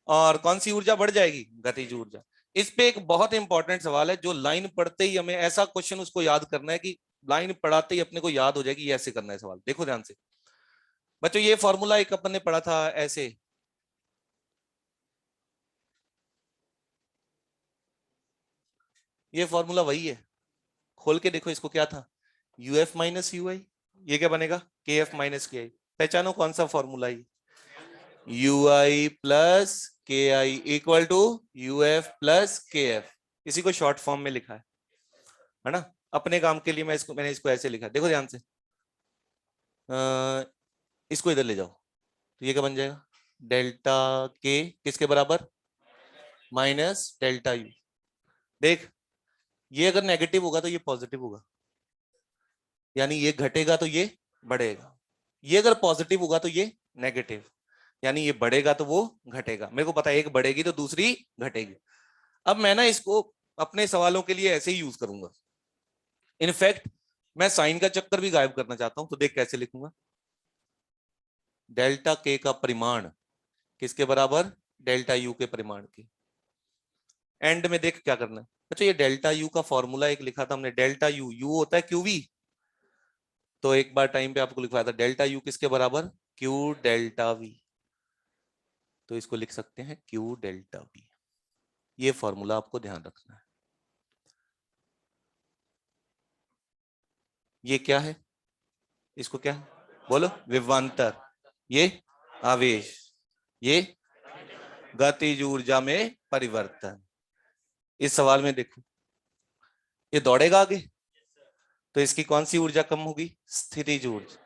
Speaker 1: और कौन सी ऊर्जा बढ़ जाएगी, गतिज ऊर्जा। इस पे एक बहुत इंपॉर्टेंट सवाल है, जो लाइन पढ़ते ही हमें ऐसा क्वेश्चन उसको याद करना है कि लाइन पढ़ाते ही अपने को याद हो जाएगी, ये ऐसे करना है सवाल। देखो ध्यान से बच्चों, ये फॉर्मूला एक अपन ने पढ़ा था ऐसे, ये फॉर्मूला वही है, खोल के देखो इसको, क्या था, यूएफ माइनस यू आई, ये क्या बनेगा, के एफ माइनस के आई। पहचानो कौन सा फॉर्मूला है, you I plus K I equal to U F plus K F. इसी को शॉर्ट फॉर्म में लिखा है ना। अपने काम के लिए मैंने इसको ऐसे लिखा, देखो ध्यान से, इसको इधर ले जाओ, तो ये क्या बन जाएगा, डेल्टा के किसके बराबर, माइनस डेल्टा यू। देख, ये अगर नेगेटिव होगा तो ये पॉजिटिव होगा, यानी ये घटेगा तो ये बढ़ेगा। ये अगर पॉजिटिव होगा तो ये नेगेटिव, यानी ये बढ़ेगा तो वो घटेगा। मेरे को पता है एक बढ़ेगी तो दूसरी घटेगी। अब मैं ना इसको अपने सवालों के लिए ऐसे ही यूज करूंगा। इनफैक्ट मैं साइन का चक्कर भी गायब करना चाहता हूं, तो देख कैसे लिखूंगा, डेल्टा के का परिमाण किसके बराबर, डेल्टा यू के परिमाण के। एंड में देख क्या करना है। अच्छा, ये डेल्टा यू का फॉर्मूला एक लिखा था हमने, डेल्टा यू, यू होता है क्यूवी, तो एक बार टाइम पे आपको लिखवाया था डेल्टा यू किसके बराबर, क्यू डेल्टा वी। तो इसको लिख सकते हैं क्यू डेल्टा वी। ये फॉर्मूला आपको ध्यान रखना है। ये क्या है, इसको क्या है? बोलो, विभवांतर, ये आवेश, ये गतिज ऊर्जा में परिवर्तन। इस सवाल में देखो, ये दौड़ेगा आगे, तो इसकी कौन सी ऊर्जा कम होगी, स्थितिज ऊर्जा।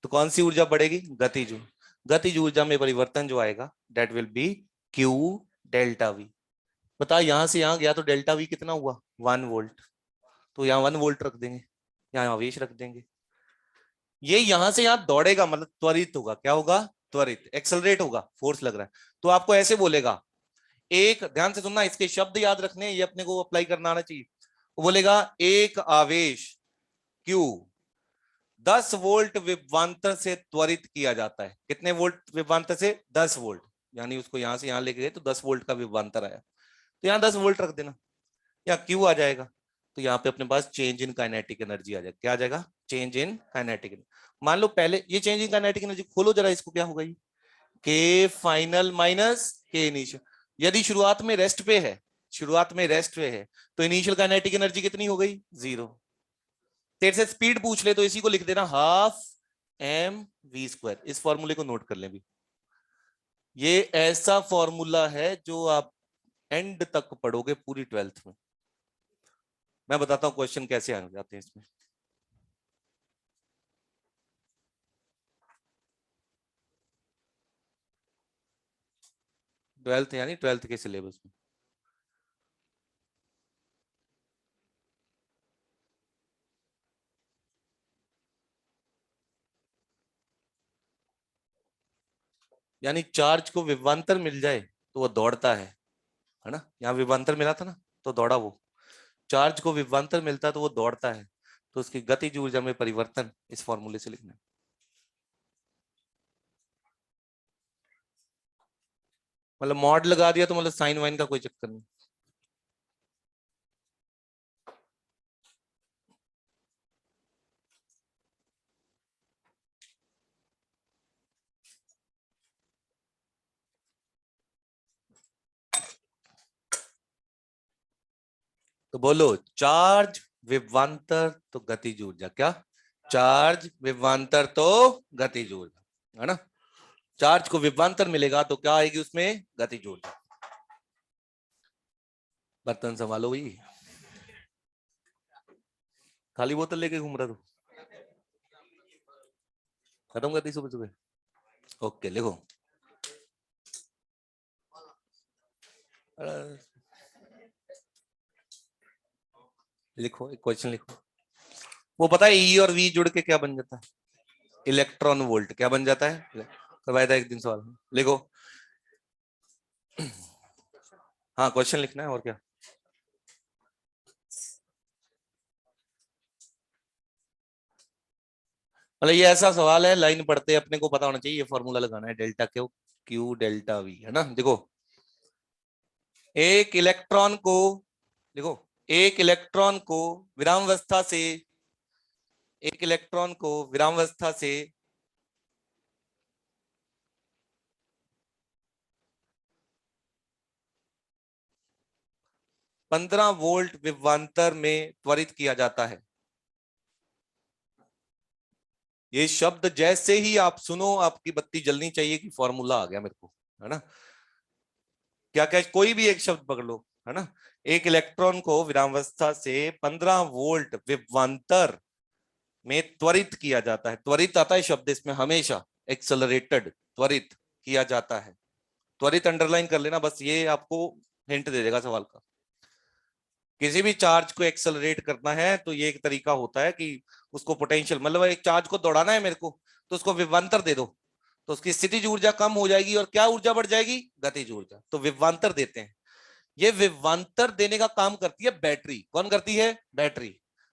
Speaker 1: तो कौन सी ऊर्जा बढ़ेगी, गतिज ऊर्जा। गतिज ऊर्जा में परिवर्तन जो आएगा, that will be Q delta V. बता, यहां से यहां गया तो डेल्टा वी कितना हुआ, 1 वोल्ट। तो यहाँ 1 वोल्ट रख देंगे, यहाँ आवेश रख देंगे। ये यहां से यहां दौड़ेगा, मतलब त्वरित होगा, क्या होगा, त्वरित, एक्सेलरेट होगा, फोर्स लग रहा है। तो आपको ऐसे बोलेगा, एक, ध्यान से सुनना, इसके शब्द याद रखने, ये अपने को अप्लाई करना आना चाहिए। वो बोलेगा एक आवेश Q 10 वोल्ट विभवांतर से त्वरित किया जाता है। कितने वोल्ट विभवांतर से, 10 वोल्ट। यानी उसको यहां से यहां लेके गए तो 10 वोल्ट का विभवांतर आया, तो यहाँ 10 वोल्ट रख देना, यहाँ Q आ जाएगा। तो यहाँ पे अपने पास चेंज इन काइनेटिक एनर्जी आ जाएगा। क्या आ जाएगा, चेंज इन काइनेटिक एनर्जी। मान लो पहले ये चेंज इन काइनेटिक एनर्जी, खोलो जरा इसको, क्या होगा ये, के फाइनल माइनस के इनिशियल। यदि शुरुआत में रेस्ट पे है, शुरुआत में रेस्ट पे है, तो इनिशियल काइनेटिक एनर्जी कितनी हो गई, 0। तेरे से स्पीड पूछ ले तो इसी को लिख देना, हाफ एम वी स्क्वायर। इस फॉर्मूले को नोट कर ले भी, ये ऐसा फॉर्मूला है जो आप एंड तक पढ़ोगे पूरी 12th में। मैं बताता हूं क्वेश्चन कैसे आ जाते हैं इसमें। 12th यानी 12th के सिलेबस में। यानी चार्ज को विभवांतर मिल जाए तो वो दौड़ता है ना। यहाँ विभवांतर मिला था ना, तो दौड़ा वो। चार्ज को विभवांतर मिलता है तो वो दौड़ता है, तो उसकी गतिज ऊर्जा में परिवर्तन इस फॉर्मूले से लिखना है। मतलब मॉड लगा दिया तो मतलब साइन वाइन का कोई चक्कर नहीं। तो बोलो, चार्ज विभवांतर तो गतिज ऊर्जा, क्या चार्ज विभवांतर तो गतिज ऊर्जा है ना। चार्ज को विभवांतर मिलेगा तो क्या आएगी उसमें, गतिज ऊर्जा। बर्तन संभालो भाई, खाली बोतल लेके घूम रहा तू, खत्म कर दी सुबह सुबह। ओके लिखो, लिखो एक क्वेश्चन लिखो। वो पता है ई और वी जुड़ के क्या बन जाता है, इलेक्ट्रॉन वोल्ट। क्या बन जाता है, करवाया था एक दिन सवाल, लिखो। हाँ क्वेश्चन लिखना है और क्या। मतलब ये ऐसा सवाल है, लाइन पढ़ते अपने को पता होना चाहिए, ये फॉर्मूला लगाना है, delta Q Q delta we है ना। देखो एक इलेक्ट्रॉन को, देखो एक इलेक्ट्रॉन को विरामावस्था से, एक इलेक्ट्रॉन को विरामावस्था से 15 वोल्ट विभवांतर में त्वरित किया जाता है। ये शब्द जैसे ही आप सुनो आपकी बत्ती जलनी चाहिए कि फॉर्मूला आ गया मेरे को, है ना। क्या क्या, कोई भी एक शब्द पकड़ लो, है ना। एक इलेक्ट्रॉन को विरामावस्था से 15 वोल्ट विभवांतर में त्वरित किया जाता है। त्वरित आता है शब्द इसमें हमेशा, एक्सेलरेटेड, त्वरित किया जाता है। त्वरित अंडरलाइन कर लेना, बस ये आपको हिंट दे देगा सवाल का। किसी भी चार्ज को एक्सेलरेट करना है तो ये एक तरीका होता है कि उसको पोटेंशियल, मतलब एक चार्ज को दौड़ाना है मेरे को, तो उसको विभवांतर दे दो, तो उसकी स्थितिज ऊर्जा कम हो जाएगी और क्या ऊर्जा बढ़ जाएगी, गतिज ऊर्जा। तो विभवांतर देते हैं। ये विभवांतर देने का काम करती है बैटरी। कौन करती है, बैटरी।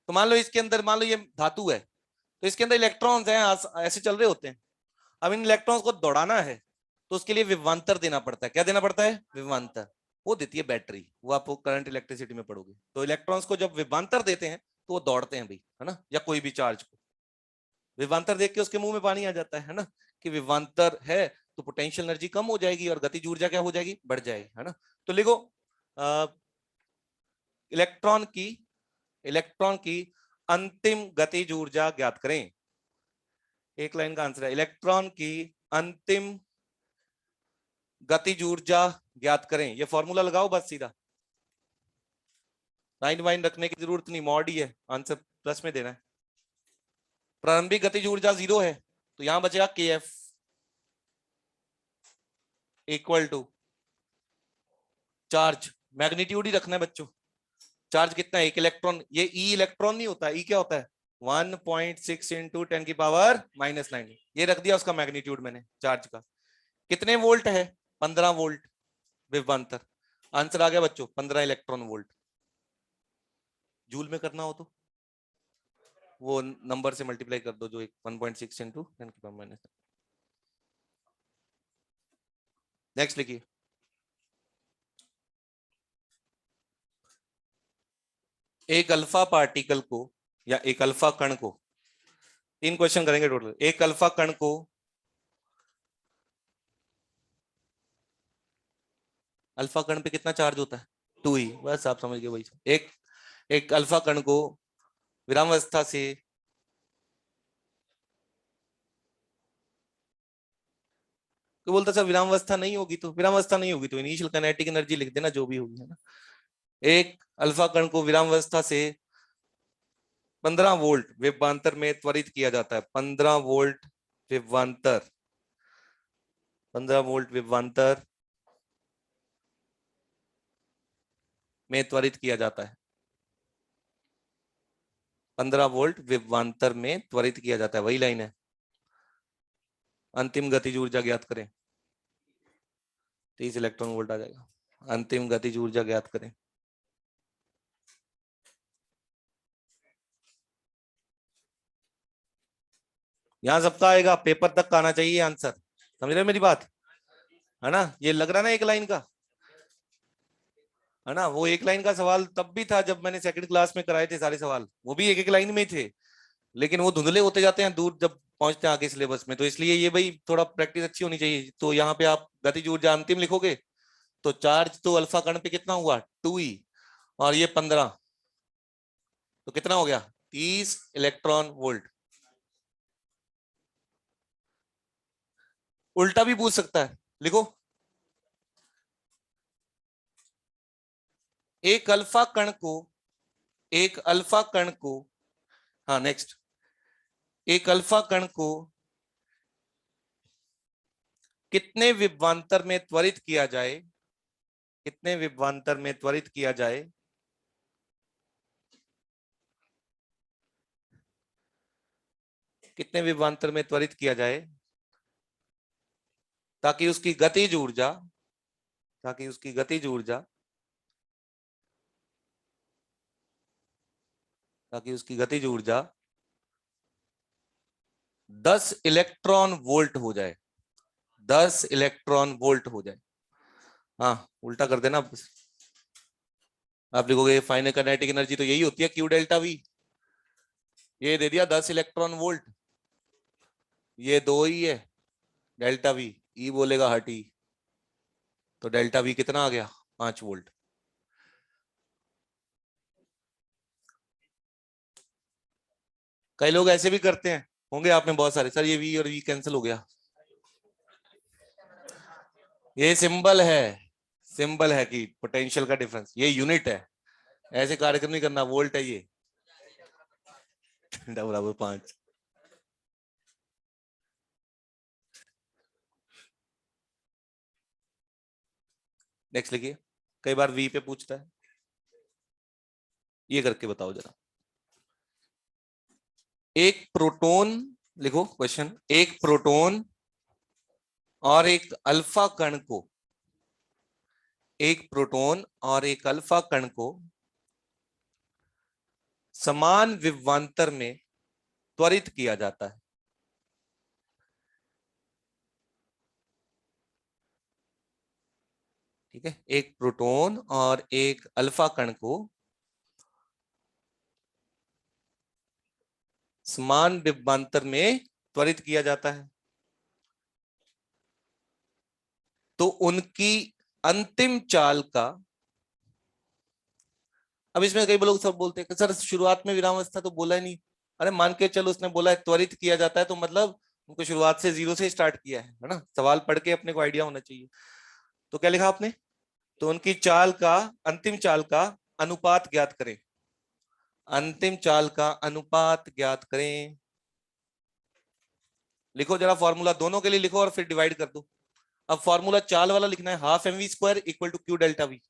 Speaker 1: तो मान लो इसके अंदर, मान लो ये धातु है, तो इसके अंदर इलेक्ट्रॉन्स हैं, ऐसे चल रहे होते हैं। अब इन इलेक्ट्रॉन्स को दौड़ाना है तो उसके लिए विभवांतर देना पड़ता है। क्या देना पड़ता है, विभवांतर। वो देती है बैटरी, वो आप करंट इलेक्ट्रिसिटी में पढ़ोगे। तो इलेक्ट्रॉन्स को जब विभवांतर देते हैं तो वो दौड़ते हैं भाई, है ना। या कोई भी चार्ज को विभवांतर देख के उसके मुंह में पानी आ जाता है ना, कि विभवांतर है तो पोटेंशियल एनर्जी कम हो जाएगी और गतिज ऊर्जा क्या हो जाएगी, बढ़ जाएगी, है ना। तो लिखो इलेक्ट्रॉन की, इलेक्ट्रॉन की अंतिम गतिज ऊर्जा ज्ञात करें। एक लाइन का आंसर है, इलेक्ट्रॉन की अंतिम गतिज ऊर्जा ज्ञात करें। ये फॉर्मूला लगाओ बस सीधा, लाइन वाइन रखने की जरूरत नहीं, मॉड ही है, आंसर प्लस में देना है। प्रारंभिक गतिज ऊर्जा 0 है तो यहां बचेगा K F equal to charge, magnitude ही रखना है बच्चों। चार्ज कितना है, एक इलेक्ट्रॉन, ये ई इलेक्ट्रॉन नहीं होता, ई क्या होता है, 1.6 इंटू 10⁻⁹ ये रख दिया उसका मैग्नीट्यूड मैंने चार्ज का। कितने वोल्ट है, 15 वोल्ट विभवांतर। आंसर आ गया बच्चों, 15 इलेक्ट्रॉन वोल्ट। जूल में करना हो तो वो नंबर से मल्टीप्लाई कर दो, जो एक 1.6 इंटू 10⁻⁻। नेक्स्ट लिखिए, एक अल्फा पार्टिकल को या एक अल्फा कण को, 3 क्वेश्चन करेंगे टोटल। एक अल्फा कण को, अल्फा कण पे कितना चार्ज होता है, 2 ही, बस आप समझ गए वही। एक एक अल्फा कण को विरामावस्था से तो बोलता सर विरामावस्था नहीं होगी, तो विरामावस्था नहीं होगी तो इनिशियल काइनेटिक एनर्जी लिख देना जो भी होगी, है ना। एक अल्फा कण को विरामावस्था से 15 वोल्ट विभवांतर में त्वरित किया जाता है। 15 वोल्ट विभवांतर, 15 वोल्ट विभवांतर में त्वरित किया जाता है। 15 वोल्ट विभवांतर में त्वरित किया जाता है, वही लाइन है। अंतिम गतिज ऊर्जा ज्ञात करें, 30 इलेक्ट्रॉन वोल्ट आ जाएगा। अंतिम गतिज ऊर्जा ज्ञात करें। यहाँ सबका आएगा, पेपर तक का आना चाहिए आंसर। समझ रहे हो मेरी बात? है ना, ये लग रहा ना एक लाइन का, है ना। वो एक लाइन का सवाल तब भी था जब मैंने सेकंड क्लास में कराए थे, सारे सवाल वो भी एक एक लाइन में ही थे, लेकिन वो धुंधले होते जाते हैं दूर जब पहुंचते हैं आगे सिलेबस में। तो इसलिए ये भाई थोड़ा प्रैक्टिस अच्छी होनी चाहिए। तो यहाँ पे आप गतिज ऊर्जा अंतिम लिखोगे तो चार्ज तो अल्फा कण पे कितना हुआ, 2e, और ये 15, तो कितना हो गया, 30 इलेक्ट्रॉन वोल्ट। उल्टा भी पूछ सकता है, लिखो। एक अल्फा कण को, एक अल्फा कण को, हाँ नेक्स्ट, एक अल्फा कण को कितने विभवांतर में त्वरित किया जाए, कितने विभवांतर में त्वरित किया जाए कितने विभवांतर में त्वरित किया जाए ताकि उसकी गतिज ऊर्जा, ताकि उसकी गतिज ऊर्जा, ताकि उसकी गतिज ऊर्जा 10 इलेक्ट्रॉन वोल्ट हो जाए, 10 इलेक्ट्रॉन वोल्ट हो जाए। हाँ उल्टा कर देना। आप लिखोगे फाइनल काइनेटिक एनर्जी तो यही होती है, क्यू डेल्टा वी। ये दे दिया 10 इलेक्ट्रॉन वोल्ट, ये 2 ही है, डेल्टा वी, ई बोलेगा हटी, तो डेल्टा वी कितना आ गया, 5 वोल्ट। कई लोग ऐसे भी करते हैं, होंगे आप में बहुत सारे, सर ये वी और वी कैंसिल हो गया। ये सिंबल है, सिंबल है कि पोटेंशियल का डिफरेंस, ये यूनिट है, ऐसे कार्यक्रम नहीं करना, वोल्ट है ये। बराबर 5। नेक्स्ट लिखिए, कई बार वी पे पूछता है, ये करके बताओ जरा। एक प्रोटॉन, लिखो क्वेश्चन, एक प्रोटॉन और एक अल्फा कण को, एक प्रोटॉन और एक अल्फा कण को समान विभवांतर में त्वरित किया जाता है। ठीक है, एक प्रोटॉन और एक अल्फा कण को समान विभवांतर में त्वरित किया जाता है, तो उनकी अंतिम चाल का, अब इसमें कई लोग सब बोलते हैं कि सर शुरुआत में विरामावस्था तो बोला ही नहीं। अरे मान के चलो उसने बोला है त्वरित किया जाता है, तो मतलब उनको शुरुआत से 0 से स्टार्ट किया है ना। सवाल पढ़ के अपने को आइडिया होना चाहिए। तो क्या लिखा आपने, तो उनकी चाल का, अंतिम चाल का अनुपात ज्ञात करें, अंतिम चाल का अनुपात ज्ञात करें। लिखो जरा फॉर्मूला, दोनों के लिए लिखो और फिर डिवाइड कर दो। अब फॉर्मूला चाल वाला लिखना है, half M V square equal to Q delta V.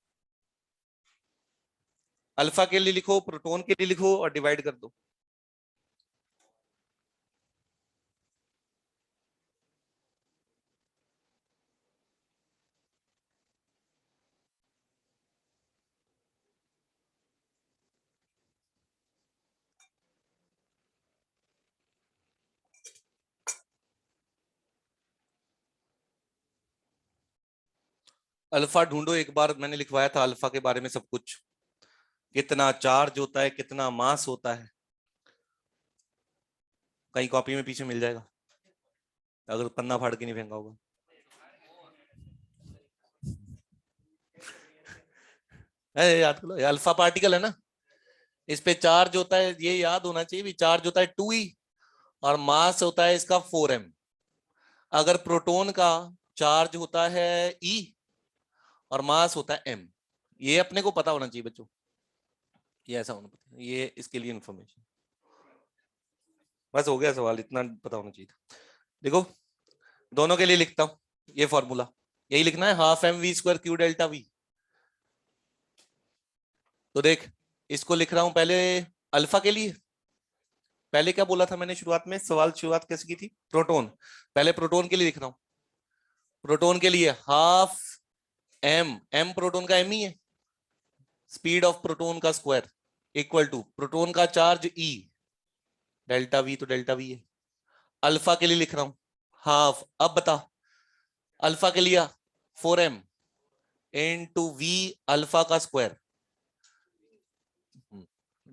Speaker 1: Alpha के लिए लिखो, प्रोटॉन के लिए लिखो और डिवाइड कर दो। अल्फा ढूंढो, एक बार मैंने लिखवाया था अल्फा के बारे में सब कुछ, कितना चार्ज होता है, कितना मास होता है, कहीं कॉपी में पीछे मिल जाएगा, अगर पन्ना फाड़ के नहीं फेंका होगा। याद करो, अल्फा पार्टिकल है ना, इस पे चार्ज होता है, ये याद होना चाहिए भी, चार्ज होता है 2e और मास होता है इसका 4m। अगर प्रोटॉन का चार्ज होता है e और मास होता है m, ये अपने को पता होना चाहिए बच्चों, ये ऐसा होना पता, ये इसके लिए इंफॉर्मेशन। बस हो गया सवाल, इतना पता होना चाहिए था। देखो दोनों के लिए लिखता हूं ये फॉर्मूला, यही लिखना है, half M V square Q delta V. तो देख, इसको लिख रहा हूं पहले अल्फा के लिए। पहले क्या बोला था मैंने शुरुआत में, सवाल शुरुआत कैसे की थी, प्रोटॉन। पहले प्रोटॉन के लिए लिख रहा हूं, प्रोटॉन के लिए हाफ एम, एम प्रोटॉन का एम ही है, स्पीड ऑफ प्रोटॉन का स्क्वायर इक्वल टू प्रोटॉन का चार्ज ई, डेल्टा वी तो डेल्टा वी है, अल्फा के लिए लिख रहा हूं हाफ। अब बता, अल्फा के लिए 4m इंटू वी अल्फा का स्क्वायर,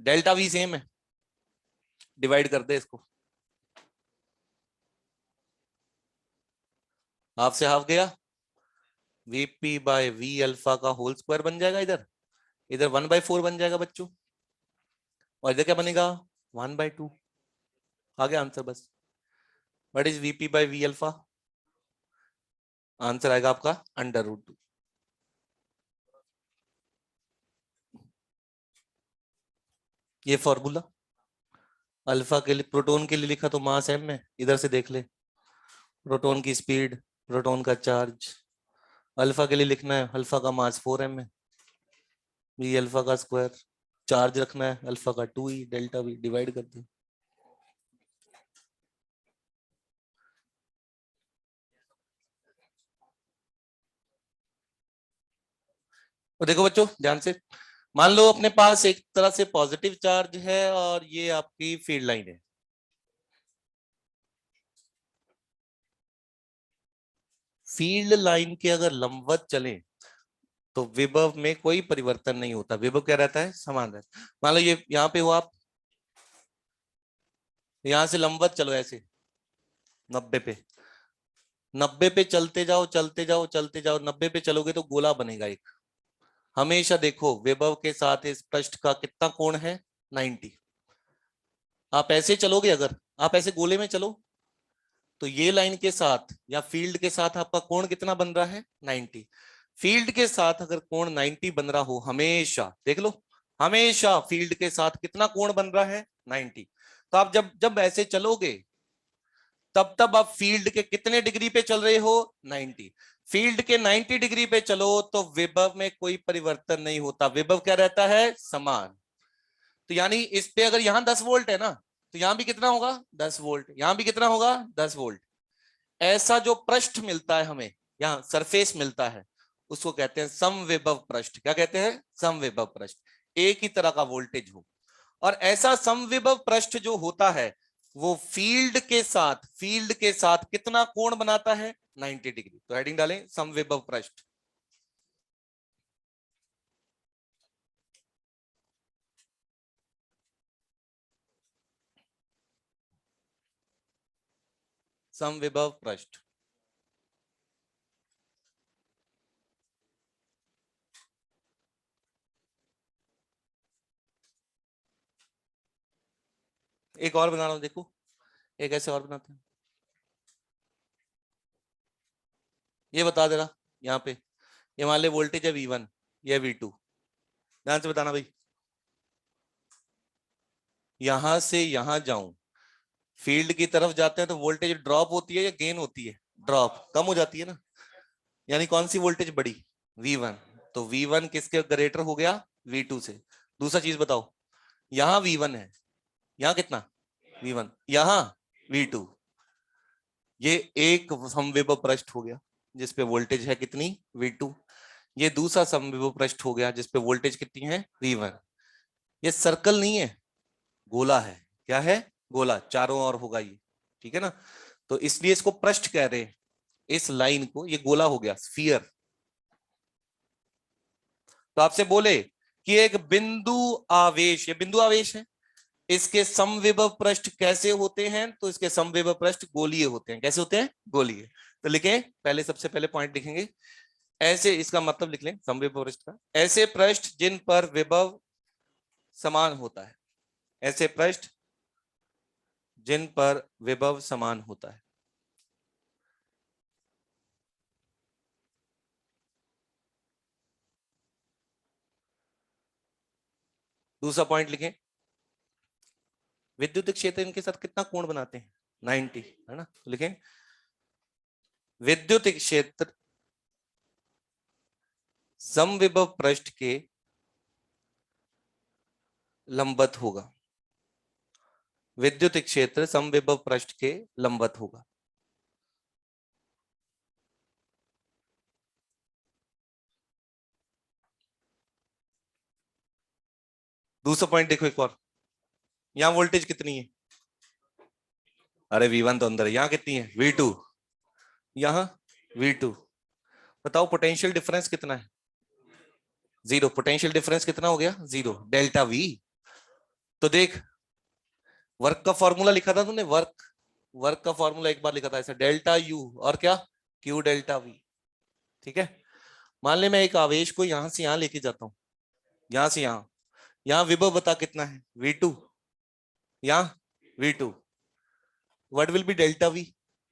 Speaker 1: डेल्टा वी सेम है, डिवाइड कर दे इसको, हाफ से हाफ गया, वीपी बाय वी अल्फा का होल स्क्वायर बन जाएगा, इधर इधर 1/4 बन जाएगा बच्चों, और इधर क्या बनेगा 1/2। आ गया आंसर बस। What is VP by V alpha? Answer आएगा आपका √2। ये फॉर्मूला अल्फा के लिए, प्रोटॉन के लिए लिखा तो मास m में, इधर से देख ले, प्रोटॉन की स्पीड, प्रोटॉन का चार्ज, अल्फा के लिए लिखना है अल्फा का मास 4m है, वी अल्फा का स्क्वायर, चार्ज रखना है अल्फा का 2e डेल्टा वी, डिवाइड कर दे। और देखो बच्चों ध्यान से, मान लो अपने पास एक तरह से पॉजिटिव चार्ज है और ये आपकी फील्ड लाइन है, फील्ड लाइन के अगर लंबवत चले तो विभव में कोई परिवर्तन नहीं होता, विभव क्या रहता है, समान रहता है। मान लो ये यहाँ पे हो आप, यहां से लंबवत चलो ऐसे 90 पे, 90 पे चलते जाओ चलते जाओ चलते जाओ, 90 पे चलोगे तो गोला बनेगा एक। हमेशा देखो विभव के साथ इस पृष्ठ का कितना कोण है, 90। आप ऐसे चलोगे, अगर आप ऐसे गोले में चलो तो ये लाइन के साथ या फील्ड के साथ आपका कोण कितना बन रहा है, 90। फील्ड के साथ अगर कोण 90 बन रहा हो, हमेशा देख लो, हमेशा फील्ड के साथ कितना कोण बन रहा है, 90। तो आप जब जब ऐसे चलोगे तब तब आप फील्ड के कितने डिग्री पे चल रहे हो, 90। फील्ड के 90 डिग्री पे चलो तो विभव में कोई परिवर्तन नहीं होता, विभव क्या रहता है, समान। तो यानी इस पे अगर यहां 10 वोल्ट है ना, तो यहां भी कितना होगा, 10 वोल्ट, यहां भी कितना होगा, 10 वोल्ट। ऐसा जो पृष्ठ मिलता है हमें, यहाँ सरफेस मिलता है, उसको कहते हैं समविभव पृष्ठ। क्या कहते हैं, समविभव पृष्ठ, एक ही तरह का वोल्टेज हो। और ऐसा समविभव पृष्ठ जो होता है वो फील्ड के साथ कितना कोण बनाता है, 90 डिग्री। तो हेडिंग डालें समविभव पृष्ठ। समविभव पृष्ठ, एक और बना रहा हूं देखो, एक ऐसे और बनाते हैं, ये बता दे रहा यहाँ पे, ये मान ले वोल्टेज है V1, ये V2। ध्यान से बताना भाई, यहां से यहां जाऊं, फील्ड की तरफ जाते हैं तो वोल्टेज ड्रॉप होती है या गेन होती है, ड्रॉप, कम हो जाती है ना, यानी कौन सी वोल्टेज बढ़ी, V1। तो V1 किसके ग्रेटर हो गया, V2 से। दूसरा चीज बताओ, यहां V1 है, यहां कितना, V1, यहां V2, ये एक समविभव पृष्ठ हो गया जिसपे वोल्टेज है कितनी, V2। ये दूसरा समविभव पृष्ठ हो गया जिसपे वोल्टेज कितनी है, V1। ये सर्कल नहीं है, गोला है। क्या है, गोला, चारों ओर होगा ये, ठीक है ना। तो इसलिए इसको पृष्ठ कह रहे हैं, इस लाइन को, ये गोला हो गया, स्फीयर। तो आपसे बोले कि एक बिंदु आवेश, ये बिंदु आवेश है, इसके समविभव पृष्ठ कैसे होते हैं, तो इसके समविभव पृष्ठ गोलीय होते हैं। कैसे होते हैं, गोलीय। तो लिखें, पहले सबसे पहले पॉइंट लिखेंगे, ऐसे, इसका मतलब लिख लें समविभव पृष्ठ का, ऐसे पृष्ठ जिन पर विभव समान होता है, ऐसे पृष्ठ जिन पर विभव समान होता है। दूसरा पॉइंट लिखें, विद्युत क्षेत्र इनके साथ कितना कोण बनाते हैं, 90, है ना। तो लिखें विद्युत क्षेत्र समविभव पृष्ठ के लंबवत होगा, विद्युत क्षेत्र समविभव पृष्ठ के लंबवत होगा। दूसरा पॉइंट देखो एक और, यहां वोल्टेज कितनी है, अरे V1 तो अंदर है, यहाँ कितनी है V2, यहाँ V2। बताओ पोटेंशियल डिफरेंस कितना है, जीरो। पोटेंशियल डिफरेंस कितना हो गया, जीरो, डेल्टा V। तो देख, वर्क का फॉर्मूला लिखा था तूने, वर्क, वर्क का फॉर्मूला एक बार लिखा था ऐसा, डेल्टा U और क्या, Q डेल्टा V। ठीक है, मान ले मैं एक आवेश को यहां से यहां लेके जाता हूं, यहां से यहां, यहाँ विभव बता कितना है V2, यहाँ V2, what will be delta V,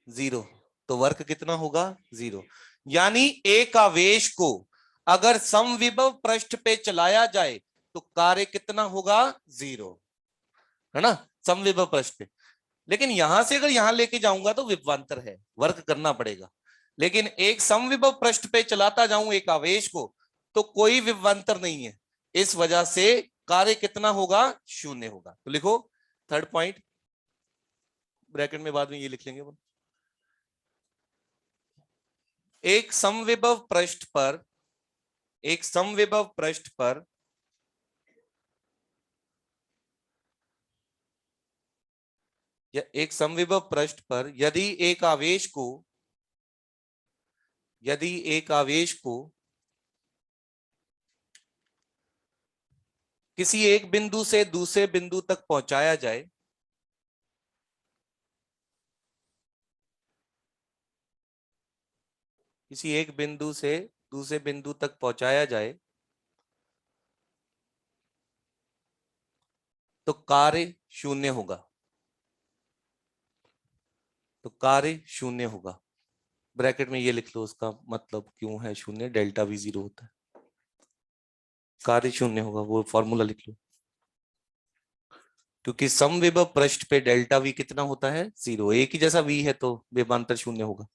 Speaker 1: zero. तो वर्क कितना होगा, जीरो। यानी एक आवेश को अगर समविभव पृष्ठ पे चलाया जाए तो कार्य कितना होगा, जीरो, है ना, समविभव पृष्ठ पे। लेकिन यहां से अगर यहां लेके जाऊंगा तो विभवांतर है, वर्क करना पड़ेगा। लेकिन एक समविभव पृष्ठ पे चलाता जाऊं एक आवेश को तो कोई विभवांतर नहीं है, इस वजह से कार्य कितना होगा, शून्य होगा। तो लिखो थर्ड पॉइंट, ब्रैकेट में बाद में ये लिख लेंगे। एक समविभव पृष्ठ पर, एक समविभव पृष्ठ पर या एक समविभव पृष्ठ पर यदि एक आवेश को, यदि एक आवेश को किसी एक बिंदु से दूसरे बिंदु तक पहुंचाया जाए, किसी एक बिंदु से दूसरे बिंदु तक पहुंचाया जाए तो कार्य शून्य होगा, तो कार्य शून्य होगा। ब्रैकेट में ये लिख लो, उसका मतलब क्यों है शून्य, डेल्टा V जीरो होता है, कार्य शून्य होगा, वो फॉर्मूला लिख लो। क्योंकि समविभव पृष्ठ पे डेल्टा V कितना होता है, जीरो। एक ही जैसा V है तो विभवांतर शून्य होगा।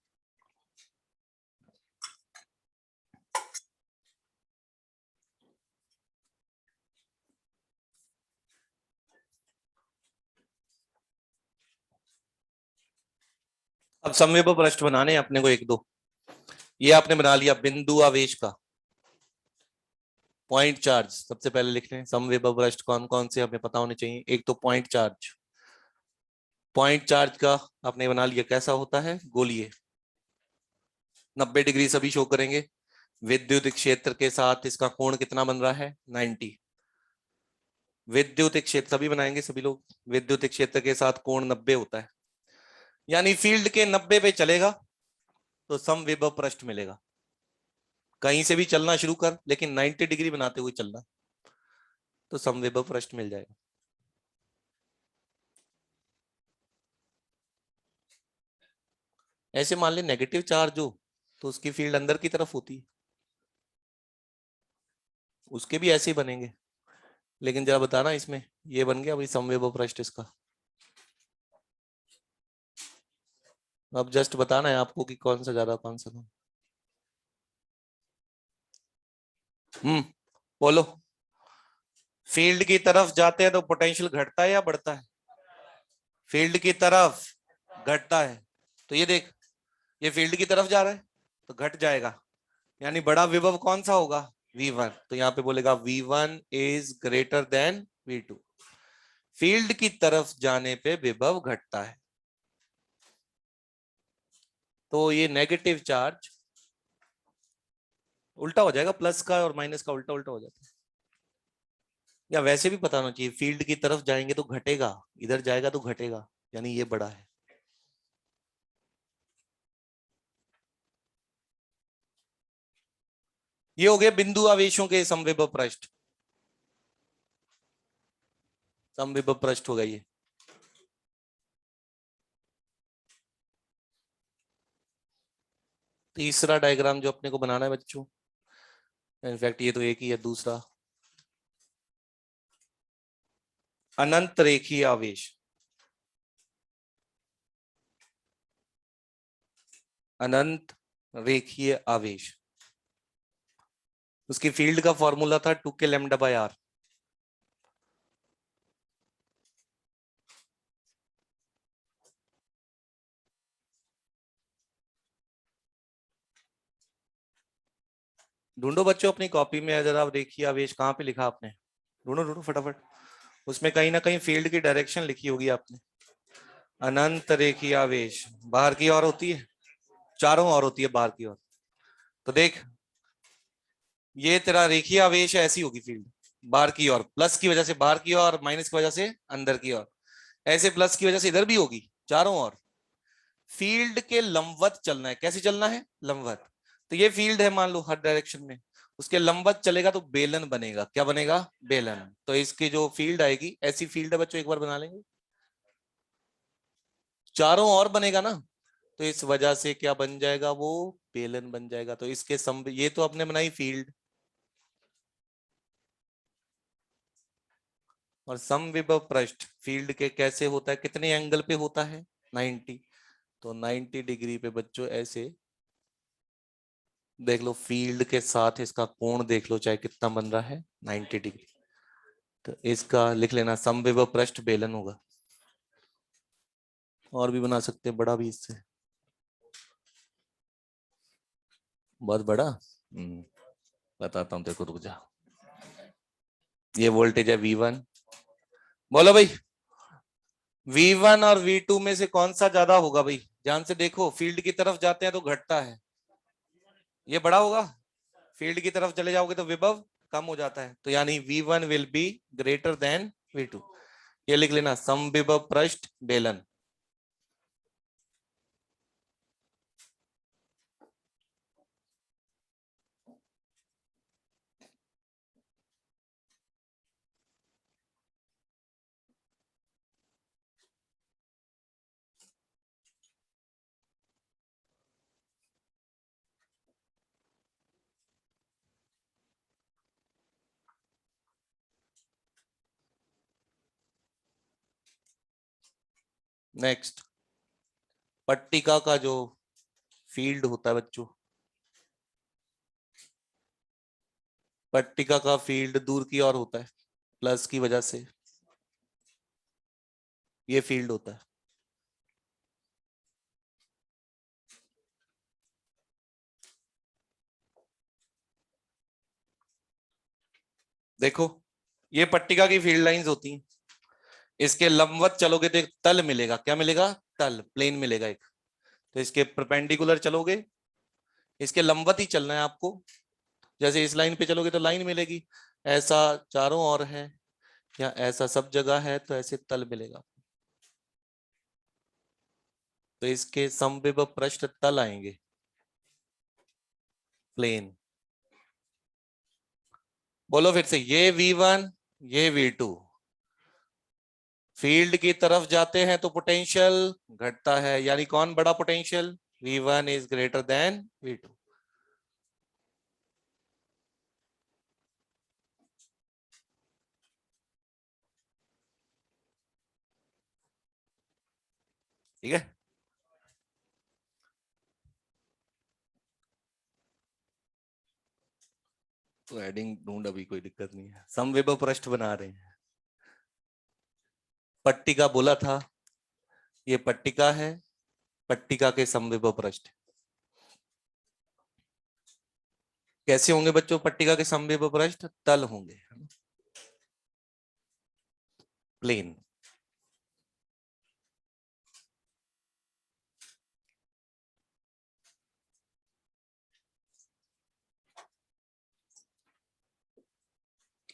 Speaker 1: अब समविभव पृष्ठ बनाने अपने को एक दो, ये आपने बना लिया बिंदु आवेश का पॉइंट चार्ज। सबसे पहले लिख लें समविभव पृष्ठ कौन कौन से हमें पता होने चाहिए। एक तो पॉइंट चार्ज, पॉइंट चार्ज का आपने बना लिया, कैसा होता है, गोलीय, 90 डिग्री सभी शो करेंगे। विद्युत क्षेत्र के साथ इसका कोण कितना बन रहा है, 90। विद्युत क्षेत्र सभी बनाएंगे, सभी लोग, विद्युत क्षेत्र के साथ कोण 90 होता है, यानी फील्ड के 90 पे चलेगा तो समविभव पृष्ठ मिलेगा। कहीं से भी चलना शुरू कर लेकिन 90 डिग्री बनाते हुए चलना, तो समविभव पृष्ठ मिल जाएगा। ऐसे मान ले नेगेटिव चार्ज हो तो उसकी फील्ड अंदर की तरफ होती है, उसके भी ऐसे ही बनेंगे। लेकिन जरा बताना, इसमें ये बन गया भाई समविभव पृष्ठ इसका। अब जस्ट बताना है आपको कि कौन सा ज्यादा कौन सा कम। बोलो। फील्ड की तरफ जाते हैं तो पोटेंशियल घटता है या बढ़ता है, फील्ड की तरफ घटता है। तो ये देख, ये फील्ड की तरफ जा रहा है तो घट जाएगा, यानी बड़ा विभव कौन सा होगा, V1। तो यहाँ पे बोलेगा V1 is greater than V2। Field की तरफ जाने पे विभव घटता है। तो ये नेगेटिव चार्ज उल्टा हो जाएगा, प्लस का और माइनस का उल्टा उल्टा हो जाता है। या वैसे भी पता होना चाहिए, फील्ड की तरफ जाएंगे तो घटेगा, इधर जाएगा तो घटेगा, यानी ये बड़ा है। ये हो गए बिंदु आवेशों के समविभव पृष्ठ, समविभव पृष्ठ होगा ये। तीसरा डायग्राम जो अपने को बनाना है बच्चों, इनफैक्ट ये तो एक ही है, दूसरा अनंत रेखीय आवेश, अनंत रेखीय आवेश, उसकी फील्ड का फॉर्मूला था 2k लैम्डा बाय r। ढूंढो बच्चों अपनी कॉपी में, अगर आप रेखीय आवेश कहाँ पे लिखा आपने, ढूंढो ढूंढो फटाफट, उसमें कहीं ना कहीं फील्ड की डायरेक्शन लिखी होगी आपने। अनंत रेखीय आवेश बाहर की ओर होती है, चारों ओर होती है बाहर की ओर। तो देख, ये तेरा रेखीय आवेश है, ऐसी होगी फील्ड बाहर की ओर, प्लस की वजह से बाहर की ओर, माइनस की वजह से अंदर की ओर, ऐसे प्लस की वजह से इधर भी होगी, चारों ओर। फील्ड के लंबवत चलना है। कैसे चलना है? लंबवत। तो ये फील्ड है मान लो हर डायरेक्शन में, उसके लंबवत चलेगा तो बेलन बनेगा। क्या बनेगा? बेलन। तो इसकी जो फील्ड आएगी, ऐसी फील्ड है बच्चों, एक बार बना लेंगे, चारों ओर बनेगा ना, तो इस वजह से क्या बन जाएगा? वो बेलन बन जाएगा। तो इसके ये तो आपने बनाई फील्ड। और समविभव पृष्ठ फील्ड के कैसे होता है, कितने एंगल पे होता है? 90। तो 90 डिग्री पे बच्चों ऐसे देख लो, फील्ड के साथ इसका कोण देख लो, चाहे कितना बन रहा है, 90 डिग्री। तो इसका लिख लेना, समविभव पृष्ठ बेलन होगा। और भी बना सकते हैं, बड़ा भी इससे, बहुत बड़ा। बताता हूं तेरे को, रुक जा। ये वोल्टेज है V1। बोलो भाई, V1 और V2 में से कौन सा ज्यादा होगा भाई? ध्यान से देखो, फील्ड की तरफ जाते हैं तो घटता है, ये बड़ा होगा। फील्ड की तरफ चले जाओगे तो विभव कम हो जाता है, तो यानी V1 will be greater than V2। ये लिख लेना, समविभव पृष्ठ बेलन। नेक्स्ट, पट्टिका का जो फील्ड होता है बच्चों, पट्टिका का फील्ड दूर की ओर होता है, प्लस की वजह से ये फील्ड होता है। देखो, ये पट्टिका की फील्ड लाइंस होती हैं, इसके लंबवत चलोगे तो एक तल मिलेगा। क्या मिलेगा? तल, प्लेन मिलेगा एक। तो इसके परपेंडिकुलर चलोगे, इसके लंबवत ही चलना है आपको। जैसे इस लाइन पे चलोगे तो लाइन मिलेगी, ऐसा चारों ओर है या ऐसा सब जगह है, तो ऐसे तल मिलेगा। तो इसके समविभव पृष्ठ तल आएंगे, प्लेन। बोलो फिर से, ये V1, ये V2, फील्ड की तरफ जाते हैं तो पोटेंशियल घटता है, यानी कौन बड़ा potential? V1 is greater than V2। ठीक है, तो हेडिंग ढूंढ, अभी कोई दिक्कत नहीं है। समविभव पृष्ठ बना रहे हैं, पट्टिका बोला था, ये पट्टिका है, पट्टिका के समविभव पृष्ठ कैसे होंगे बच्चों? पट्टिका के समविभव पृष्ठ तल होंगे, प्लेन।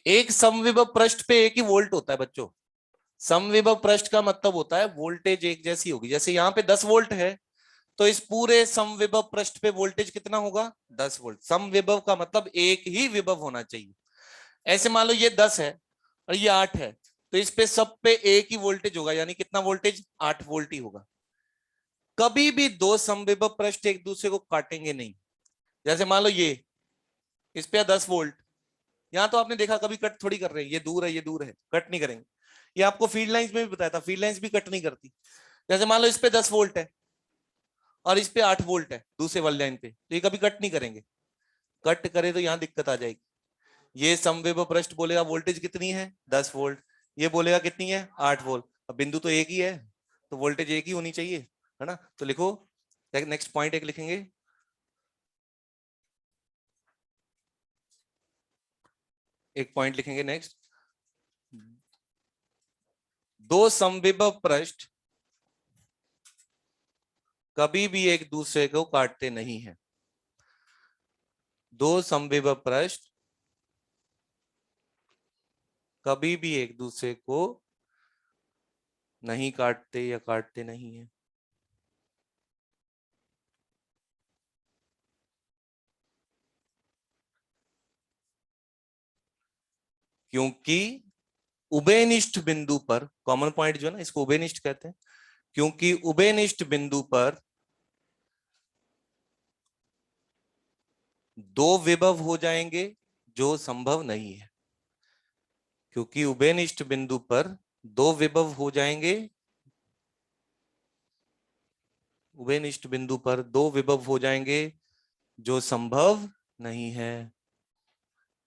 Speaker 1: एक समविभव पृष्ठ पे एक ही वोल्ट होता है बच्चों। समविभव पृष्ठ का मतलब होता है वोल्टेज एक जैसी होगी। जैसे यहाँ पे 10 वोल्ट है, तो इस पूरे समविभव पृष्ठ पे वोल्टेज कितना होगा? 10 वोल्ट। समविभव का मतलब एक ही विभव होना चाहिए। ऐसे मान लो ये 10 है और ये 8 है, तो इस पे सब पे एक ही वोल्टेज होगा, यानी कितना वोल्टेज? 8 वोल्ट ही होगा। कभी भी दो समविभव पृष्ठ एक दूसरे को काटेंगे नहीं। जैसे मान लो ये, इस पे 10 वोल्ट, यहाँ तो आपने देखा कभी कट थोड़ी कर रहे हैं, ये दूर है, ये दूर है, कट नहीं करेंगे। ये आपको फील्ड लाइंस में भी बताया था, फील्ड लाइंस भी कट नहीं करती। जैसे मान लो इस पे 10 वोल्ट है और इस पे 8 वोल्ट है दूसरे वाली लाइन पे, तो ये कभी कट नहीं करेंगे। कट करे तो यहाँ दिक्कत आ जाएगी। ये समविभव पृष्ठ बोलेगा वोल्टेज कितनी है? 10 वोल्ट। ये बोलेगा कितनी है? 8 वोल्ट। अब बिंदु तो एक ही है, तो वोल्टेज एक ही होनी चाहिए, है ना? तो लिखो, नेक्स्ट पॉइंट एक लिखेंगे, एक पॉइंट लिखेंगे नेक्स्ट। दो समविभव पृष्ठ कभी भी एक दूसरे को काटते नहीं है। दो समविभव पृष्ठ कभी भी एक दूसरे को नहीं काटते या काटते नहीं है। क्योंकि उभयनिष्ठ बिंदु पर, कॉमन पॉइंट जो है ना, इसको उभयनिष्ठ कहते हैं, क्योंकि उभयनिष्ठ बिंदु पर दो विभव हो जाएंगे जो संभव नहीं है। क्योंकि उभयनिष्ठ बिंदु पर दो विभव हो जाएंगे, उभयनिष्ठ बिंदु पर दो विभव हो जाएंगे जो संभव नहीं है,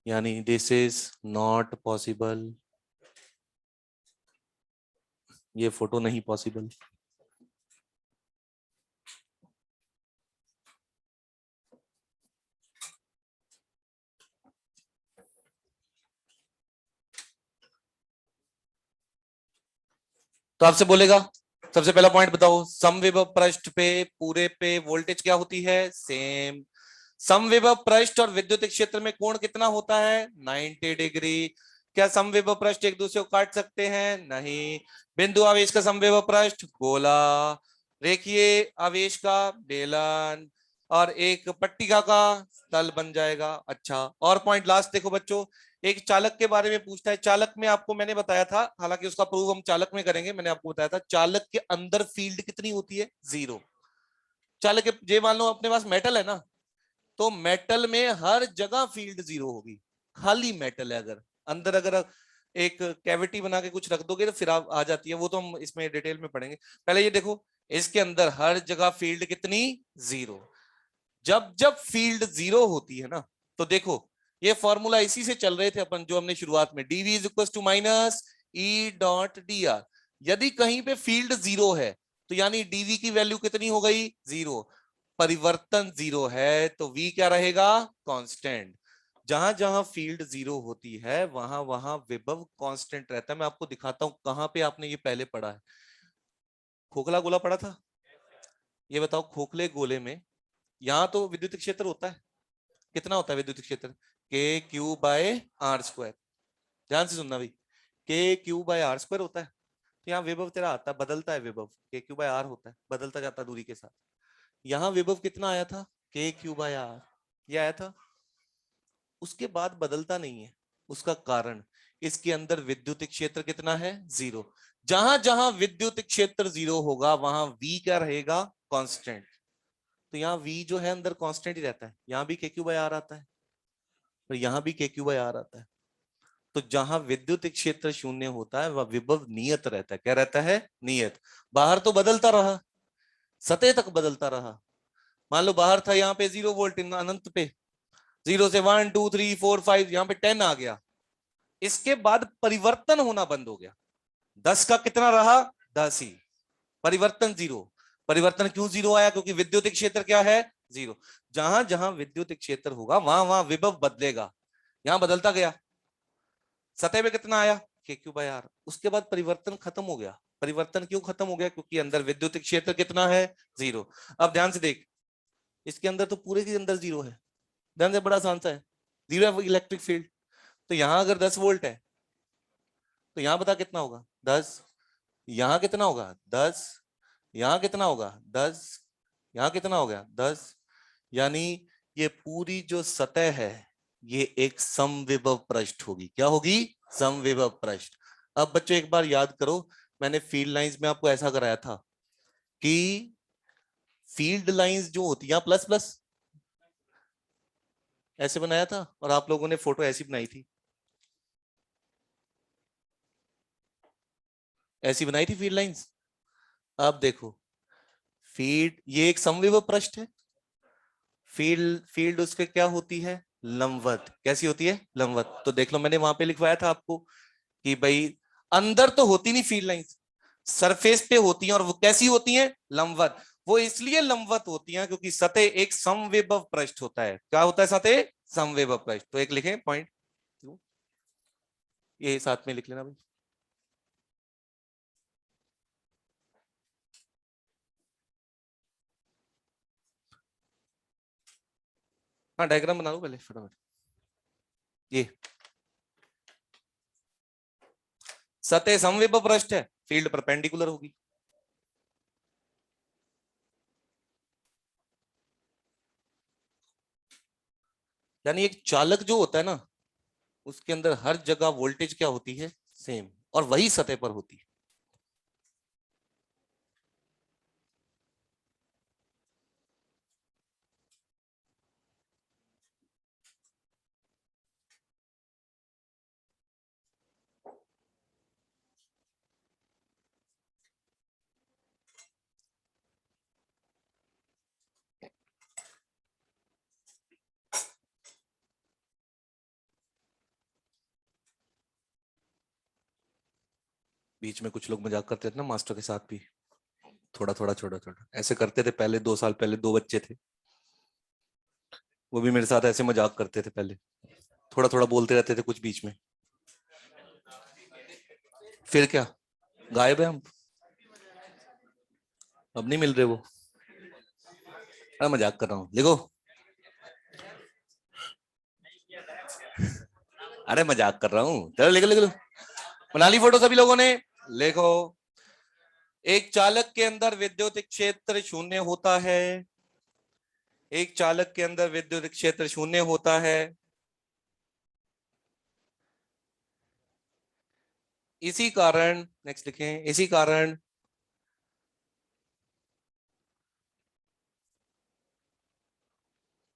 Speaker 1: यानी दिस इज नॉट पॉसिबल। ये फोटो नहीं पॉसिबल। तो आपसे बोलेगा सबसे पहला पॉइंट बताओ, समविभव पृष्ठ पे पूरे पे वोल्टेज क्या होती है? सेम। समविभव पृष्ठ और विद्युत क्षेत्र में कोण कितना होता है? 90 डिग्री। क्या समविभव पृष्ठ एक दूसरे को काट सकते हैं? नहीं। बिंदु आवेश का समविभव पृष्ठ गोला, रेखीय आवेश का बेलन, और एक पट्टिका का तल बन जाएगा। अच्छा, और पॉइंट लास्ट देखो बच्चों, एक चालक के बारे में पूछता है। चालक में आपको मैंने बताया था, हालांकि उसका प्रूव हम चालक में करेंगे, मैंने आपको बताया था चालक के अंदर फील्ड कितनी होती है? 0। चालक के, जे मान लो अपने पास मेटल है ना, तो मेटल में हर जगह फील्ड 0 होगी। खाली मेटल है, अगर अंदर अगर एक कैविटी बना के कुछ रख दोगे तो फिर आ जाती है, वो तो हम इसमें डिटेल में पढ़ेंगे। पहले ये देखो, इसके अंदर हर जगह फील्ड कितनी? 0। जब जब फील्ड 0 होती है ना, तो देखो ये फॉर्मूला इसी से चल रहे थे अपन, जो हमने शुरुआत में, dv is equal to minus E dot D R. यदि कहीं पे फील्ड 0 है तो यानी dv की वैल्यू कितनी हो गई? 0। परिवर्तन 0 है तो v क्या रहेगा? कांस्टेंट। जहां जहां फील्ड 0 होती है वहां वहां विभव कांस्टेंट रहता है। मैं आपको दिखाता हूं कहां पे आपने ये पहले पढ़ा है। खोखला गोला पढ़ा था? ये बताओ, खोखले गोले में यहां तो विद्युत क्षेत्र होता है, कितना होता है विद्युत क्षेत्र? के क्यू बाय आर स्क्वायर। ध्यान से सुनना भाई, के क्यू बाय आर स्क्वायर होता है। तो यहाँ विभव तेरा आता है, बदलता है विभव, के क्यू बाय आर होता है, बदलता जाता है दूरी के साथ। यहाँ विभव कितना आया था? के क्यू बाय आर, ये आया था। उसके बाद बदलता नहीं है। उसका कारण, इसके अंदर विद्युत क्षेत्र कितना है? 0। जहां जहां विद्युत क्षेत्र 0 होगा वहां v क्या रहेगा? कांस्टेंट। तो यहाँ v जो है अंदर कांस्टेंट ही रहता है। यहाँ भी के क्यू बाय आर आता है और यहाँ भी के क्यू बाय आर आता है। तो जहां विद्युत क्षेत्र शून्य होता है वह विभव नियत रहता है। क्या रहता है? नियत। बाहर तो बदलता रहा, सतह तक बदलता रहा। मान लो बाहर था यहाँ पे 0 वोल्ट, अनंत पे 0 से 1 2 3 4 5, यहाँ पे 10 आ गया। इसके बाद परिवर्तन होना बंद हो गया। 10 का कितना रहा? 10 ही। परिवर्तन 0। परिवर्तन क्यों 0 आया? क्योंकि विद्युत क्षेत्र क्या है? 0। जहां जहां विद्युत क्षेत्र होगा वहां वहां विभव बदलेगा। यहां बदलता गया। सतह पे कितना आया? के क्यू बाय आर। उसके बाद परिवर्तन खत्म हो गया। परिवर्तन क्यों खत्म हो गया? क्योंकि अंदर विद्युत क्षेत्र कितना है? 0। अब ध्यान से देख, इसके अंदर तो पूरे के अंदर 0 है। ध्यान से, बड़ा आसान सा है। 0 है इलेक्ट्रिक फील्ड। तो यहां अगर 10 वोल्ट है तो यहां बता कितना होगा? 10। यहां कितना होगा? 10। यहां कितना होगा? 10। यहां कितना हो गया? 10। यानी ये पूरी जो सतह है ये एक समविभव पृष्ठ होगी। क्या होगी? समविभव पृष्ठ। अब बच्चों एक बार याद करो, मैंने फील्ड लाइंस में आपको ऐसा कराया था कि फील्ड लाइंस जो होती है प्लस प्लस ऐसे बनाया था और आप लोगों ने फोटो ऐसी बनाई थी, ऐसी बनाई थी फील्ड लाइंस। अब देखो, फील्ड ये एक समविभव पृष्ठ है। फील्ड फील्ड उसके क्या होती है? लंबवत। कैसी होती है? लंबवत। तो देख लो, मैंने वहां पे लिखवाया था आपको कि भाई अंदर तो होती नहीं फील्ड लाइंस, सरफेस पे होती हैं। और वो कैसी होती हैं? लंबवत। वो इसलिए लंबवत होती हैं क्योंकि सतह एक समविभव पृष्ठ होता है। क्या होता है? सतह समविभव पृष्ठ। तो एक लिखें पॉइंट, ये साथ में लिख लेना भाई। हाँ डायग्राम बना लो पहले फटाफट। ये सतह समविभव पृष्ठ है, फील्ड परपेंडिकुलर होगी। यानी एक चालक जो होता है ना, उसके अंदर हर जगह वोल्टेज क्या होती है, सेम, और वही सतह पर होती है। बीच में कुछ लोग मजाक करते थे ना मास्टर के साथ भी, थोड़ा थोड़ा छोटा छोटा ऐसे करते थे। पहले 2 साल पहले 2 बच्चे थे, वो भी मेरे साथ ऐसे मजाक करते थे पहले, थोड़ा थोड़ा बोलते रहते थे कुछ बीच में। फिर क्या, गायब है हम, अब नहीं मिल रहे वो। अरे मजाक कर रहा हूँ, देखो। अरे मजाक कर रहा हूँ, चलो लिख लो लिख लो। बना ली फोटो सभी लोगों ने? देखो, एक चालक के अंदर विद्युत क्षेत्र शून्य होता है, एक चालक के अंदर विद्युत क्षेत्र शून्य होता है। इसी कारण, नेक्स्ट लिखें, इसी कारण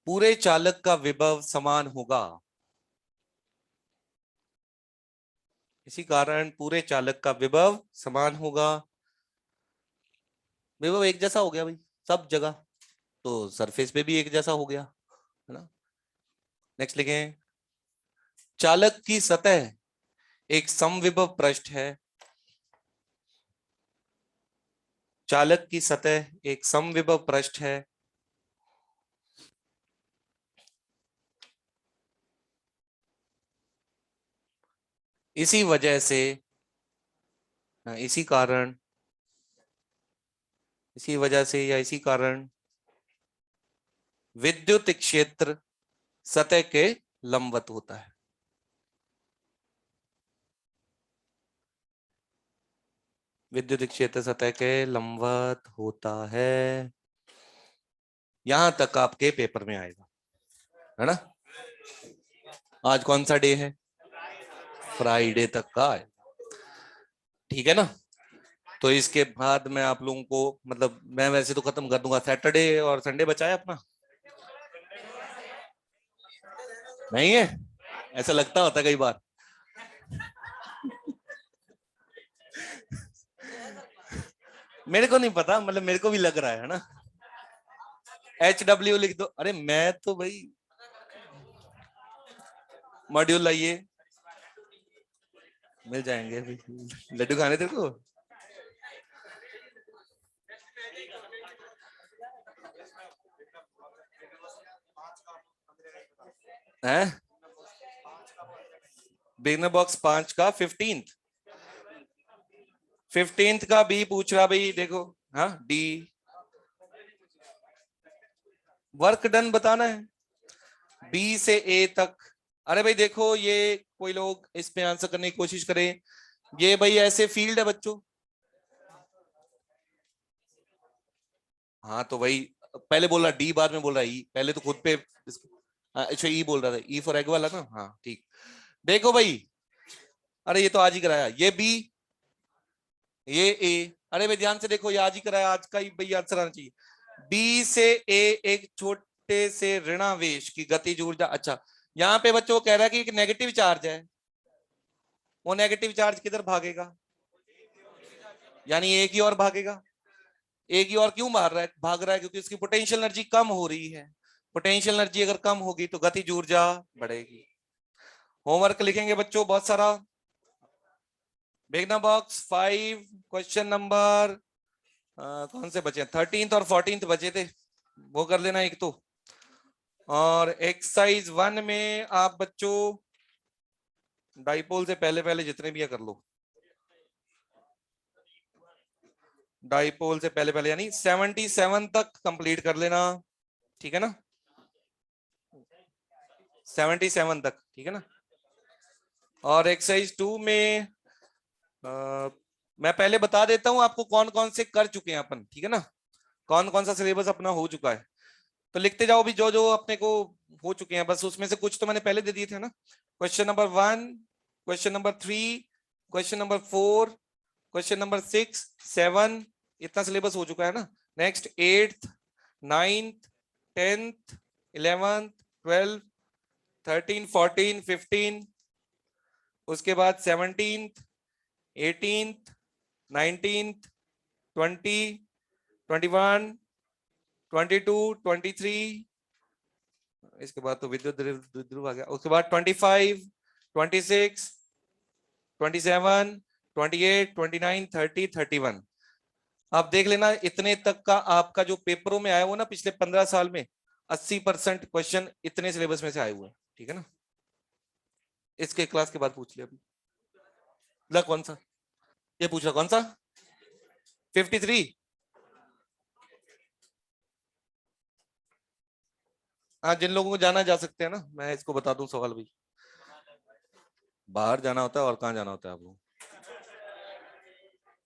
Speaker 1: पूरे चालक का विभव समान होगा। इसी कारण पूरे चालक का विभव समान होगा। विभव एक जैसा हो गया भाई सब जगह, तो सरफेस पे भी एक जैसा हो गया, है ना। नेक्स्ट लिखें, चालक की सतह एक समविभव पृष्ठ है, चालक की सतह एक समविभव पृष्ठ है। इसी वजह से, इसी कारण, इसी वजह से या इसी कारण विद्युत क्षेत्र सतह के लंबवत होता है। विद्युत क्षेत्र सतह के लंबवत होता है। यहां तक आपके पेपर में आएगा, है ना। आज कौन सा डे है, फ्राइडे तक का है, ठीक है ना। तो इसके बाद मैं आप लोगों को, मतलब मैं वैसे तो खत्म कर दूंगा, सैटरडे और संडे बचा है अपना, नहीं है? ऐसा लगता होता कई बार। मेरे को नहीं पता, मतलब मेरे को भी लग रहा है ना। HW लिख दो। अरे मैं तो भाई, मॉड्यूल लाइए, मिल जाएंगे अभी। लड्डू खाने तेरे को? हैं? बिगनर बॉक्स 5 का 15th का बी पूछ रहा भाई, देखो। हाँ डी, वर्क डन बताना है बी से ए तक। अरे भाई देखो, ये कोई लोग इस पे आंसर करने की कोशिश करें, ये भाई ऐसे फील्ड है बच्चों। हाँ तो वही, पहले बोल रहा डी, बाद में बोल रहा ई, पहले तो खुद पे अच्छा ई बोल रहा था, ई फॉर एग वाला ना, हाँ ठीक। देखो भाई, अरे ये तो आज ही कराया, ये बी, ये ए। अरे भाई ध्यान से देखो, ये आज ही कराया, आज का ही भाई आंसर आना चाहिए। बी से ए एक छोटे से ऋणावेश की गतिज ऊर्जा, अच्छा यहाँ पे बच्चों को कह रहा है कि एक नेगेटिव चार्ज है, वो नेगेटिव चार्ज किधर भागेगा, यानी एक ही और भागेगा। एक ही और क्यों मार रहा है, भाग रहा है, क्योंकि उसकी पोटेंशियल एनर्जी कम हो रही है। पोटेंशियल एनर्जी अगर कम होगी तो गतिज ऊर्जा बढ़ेगी। होमवर्क लिखेंगे बच्चों बहुत सारा। बेगना बॉक्स 5 क्वेश्चन नंबर कौन से बचे, 13th और 14th बचे थे, वो कर लेना एक तो। और एक्सरसाइज 1 में आप बच्चों डाइपोल से पहले पहले जितने भी है कर लो, डाइपोल से पहले पहले यानी 77 तक कंप्लीट कर लेना, ठीक है ना।
Speaker 2: 77 तक, ठीक है ना। और एक्सरसाइज 2 में मैं पहले बता देता हूं आपको कौन कौन से कर चुके हैं अपन, ठीक है ना, कौन कौन सा सिलेबस अपना हो चुका है। तो लिखते जाओ भी जो जो अपने को हो चुके हैं, बस उसमें से कुछ तो मैंने पहले दे दिए थे ना। Question number 1, question number 3, question number 4, question number 6, 7, इतना सिलेबस हो चुका है ना। Next 8th, 9th, 10th, 11th, 12th, 13, 14, 15, उसके बाद 17th, 18th, 19th, 20, 21, 22, 23, इसके बाद तो विद्युत ध्रुव आ गया। उसके बाद 25, 26, 27, 28, 29, 30, 31। आप देख लेना इतने तक का आपका जो पेपरों में आया हुआ ना पिछले 15 साल में 80% क्वेश्चन इतने सिलेबस में से आए हुए हैं, ठीक है ना। इसके क्लास के बाद पूछ लिया अभी। ला कौन सा ये पूछ रहा, कौन सा 53? हाँ, जिन लोगों को जाना जा सकते हैं ना, मैं इसको बता दूं सवाल भी। बाहर जाना होता है और कहाँ जाना होता है आप लोग?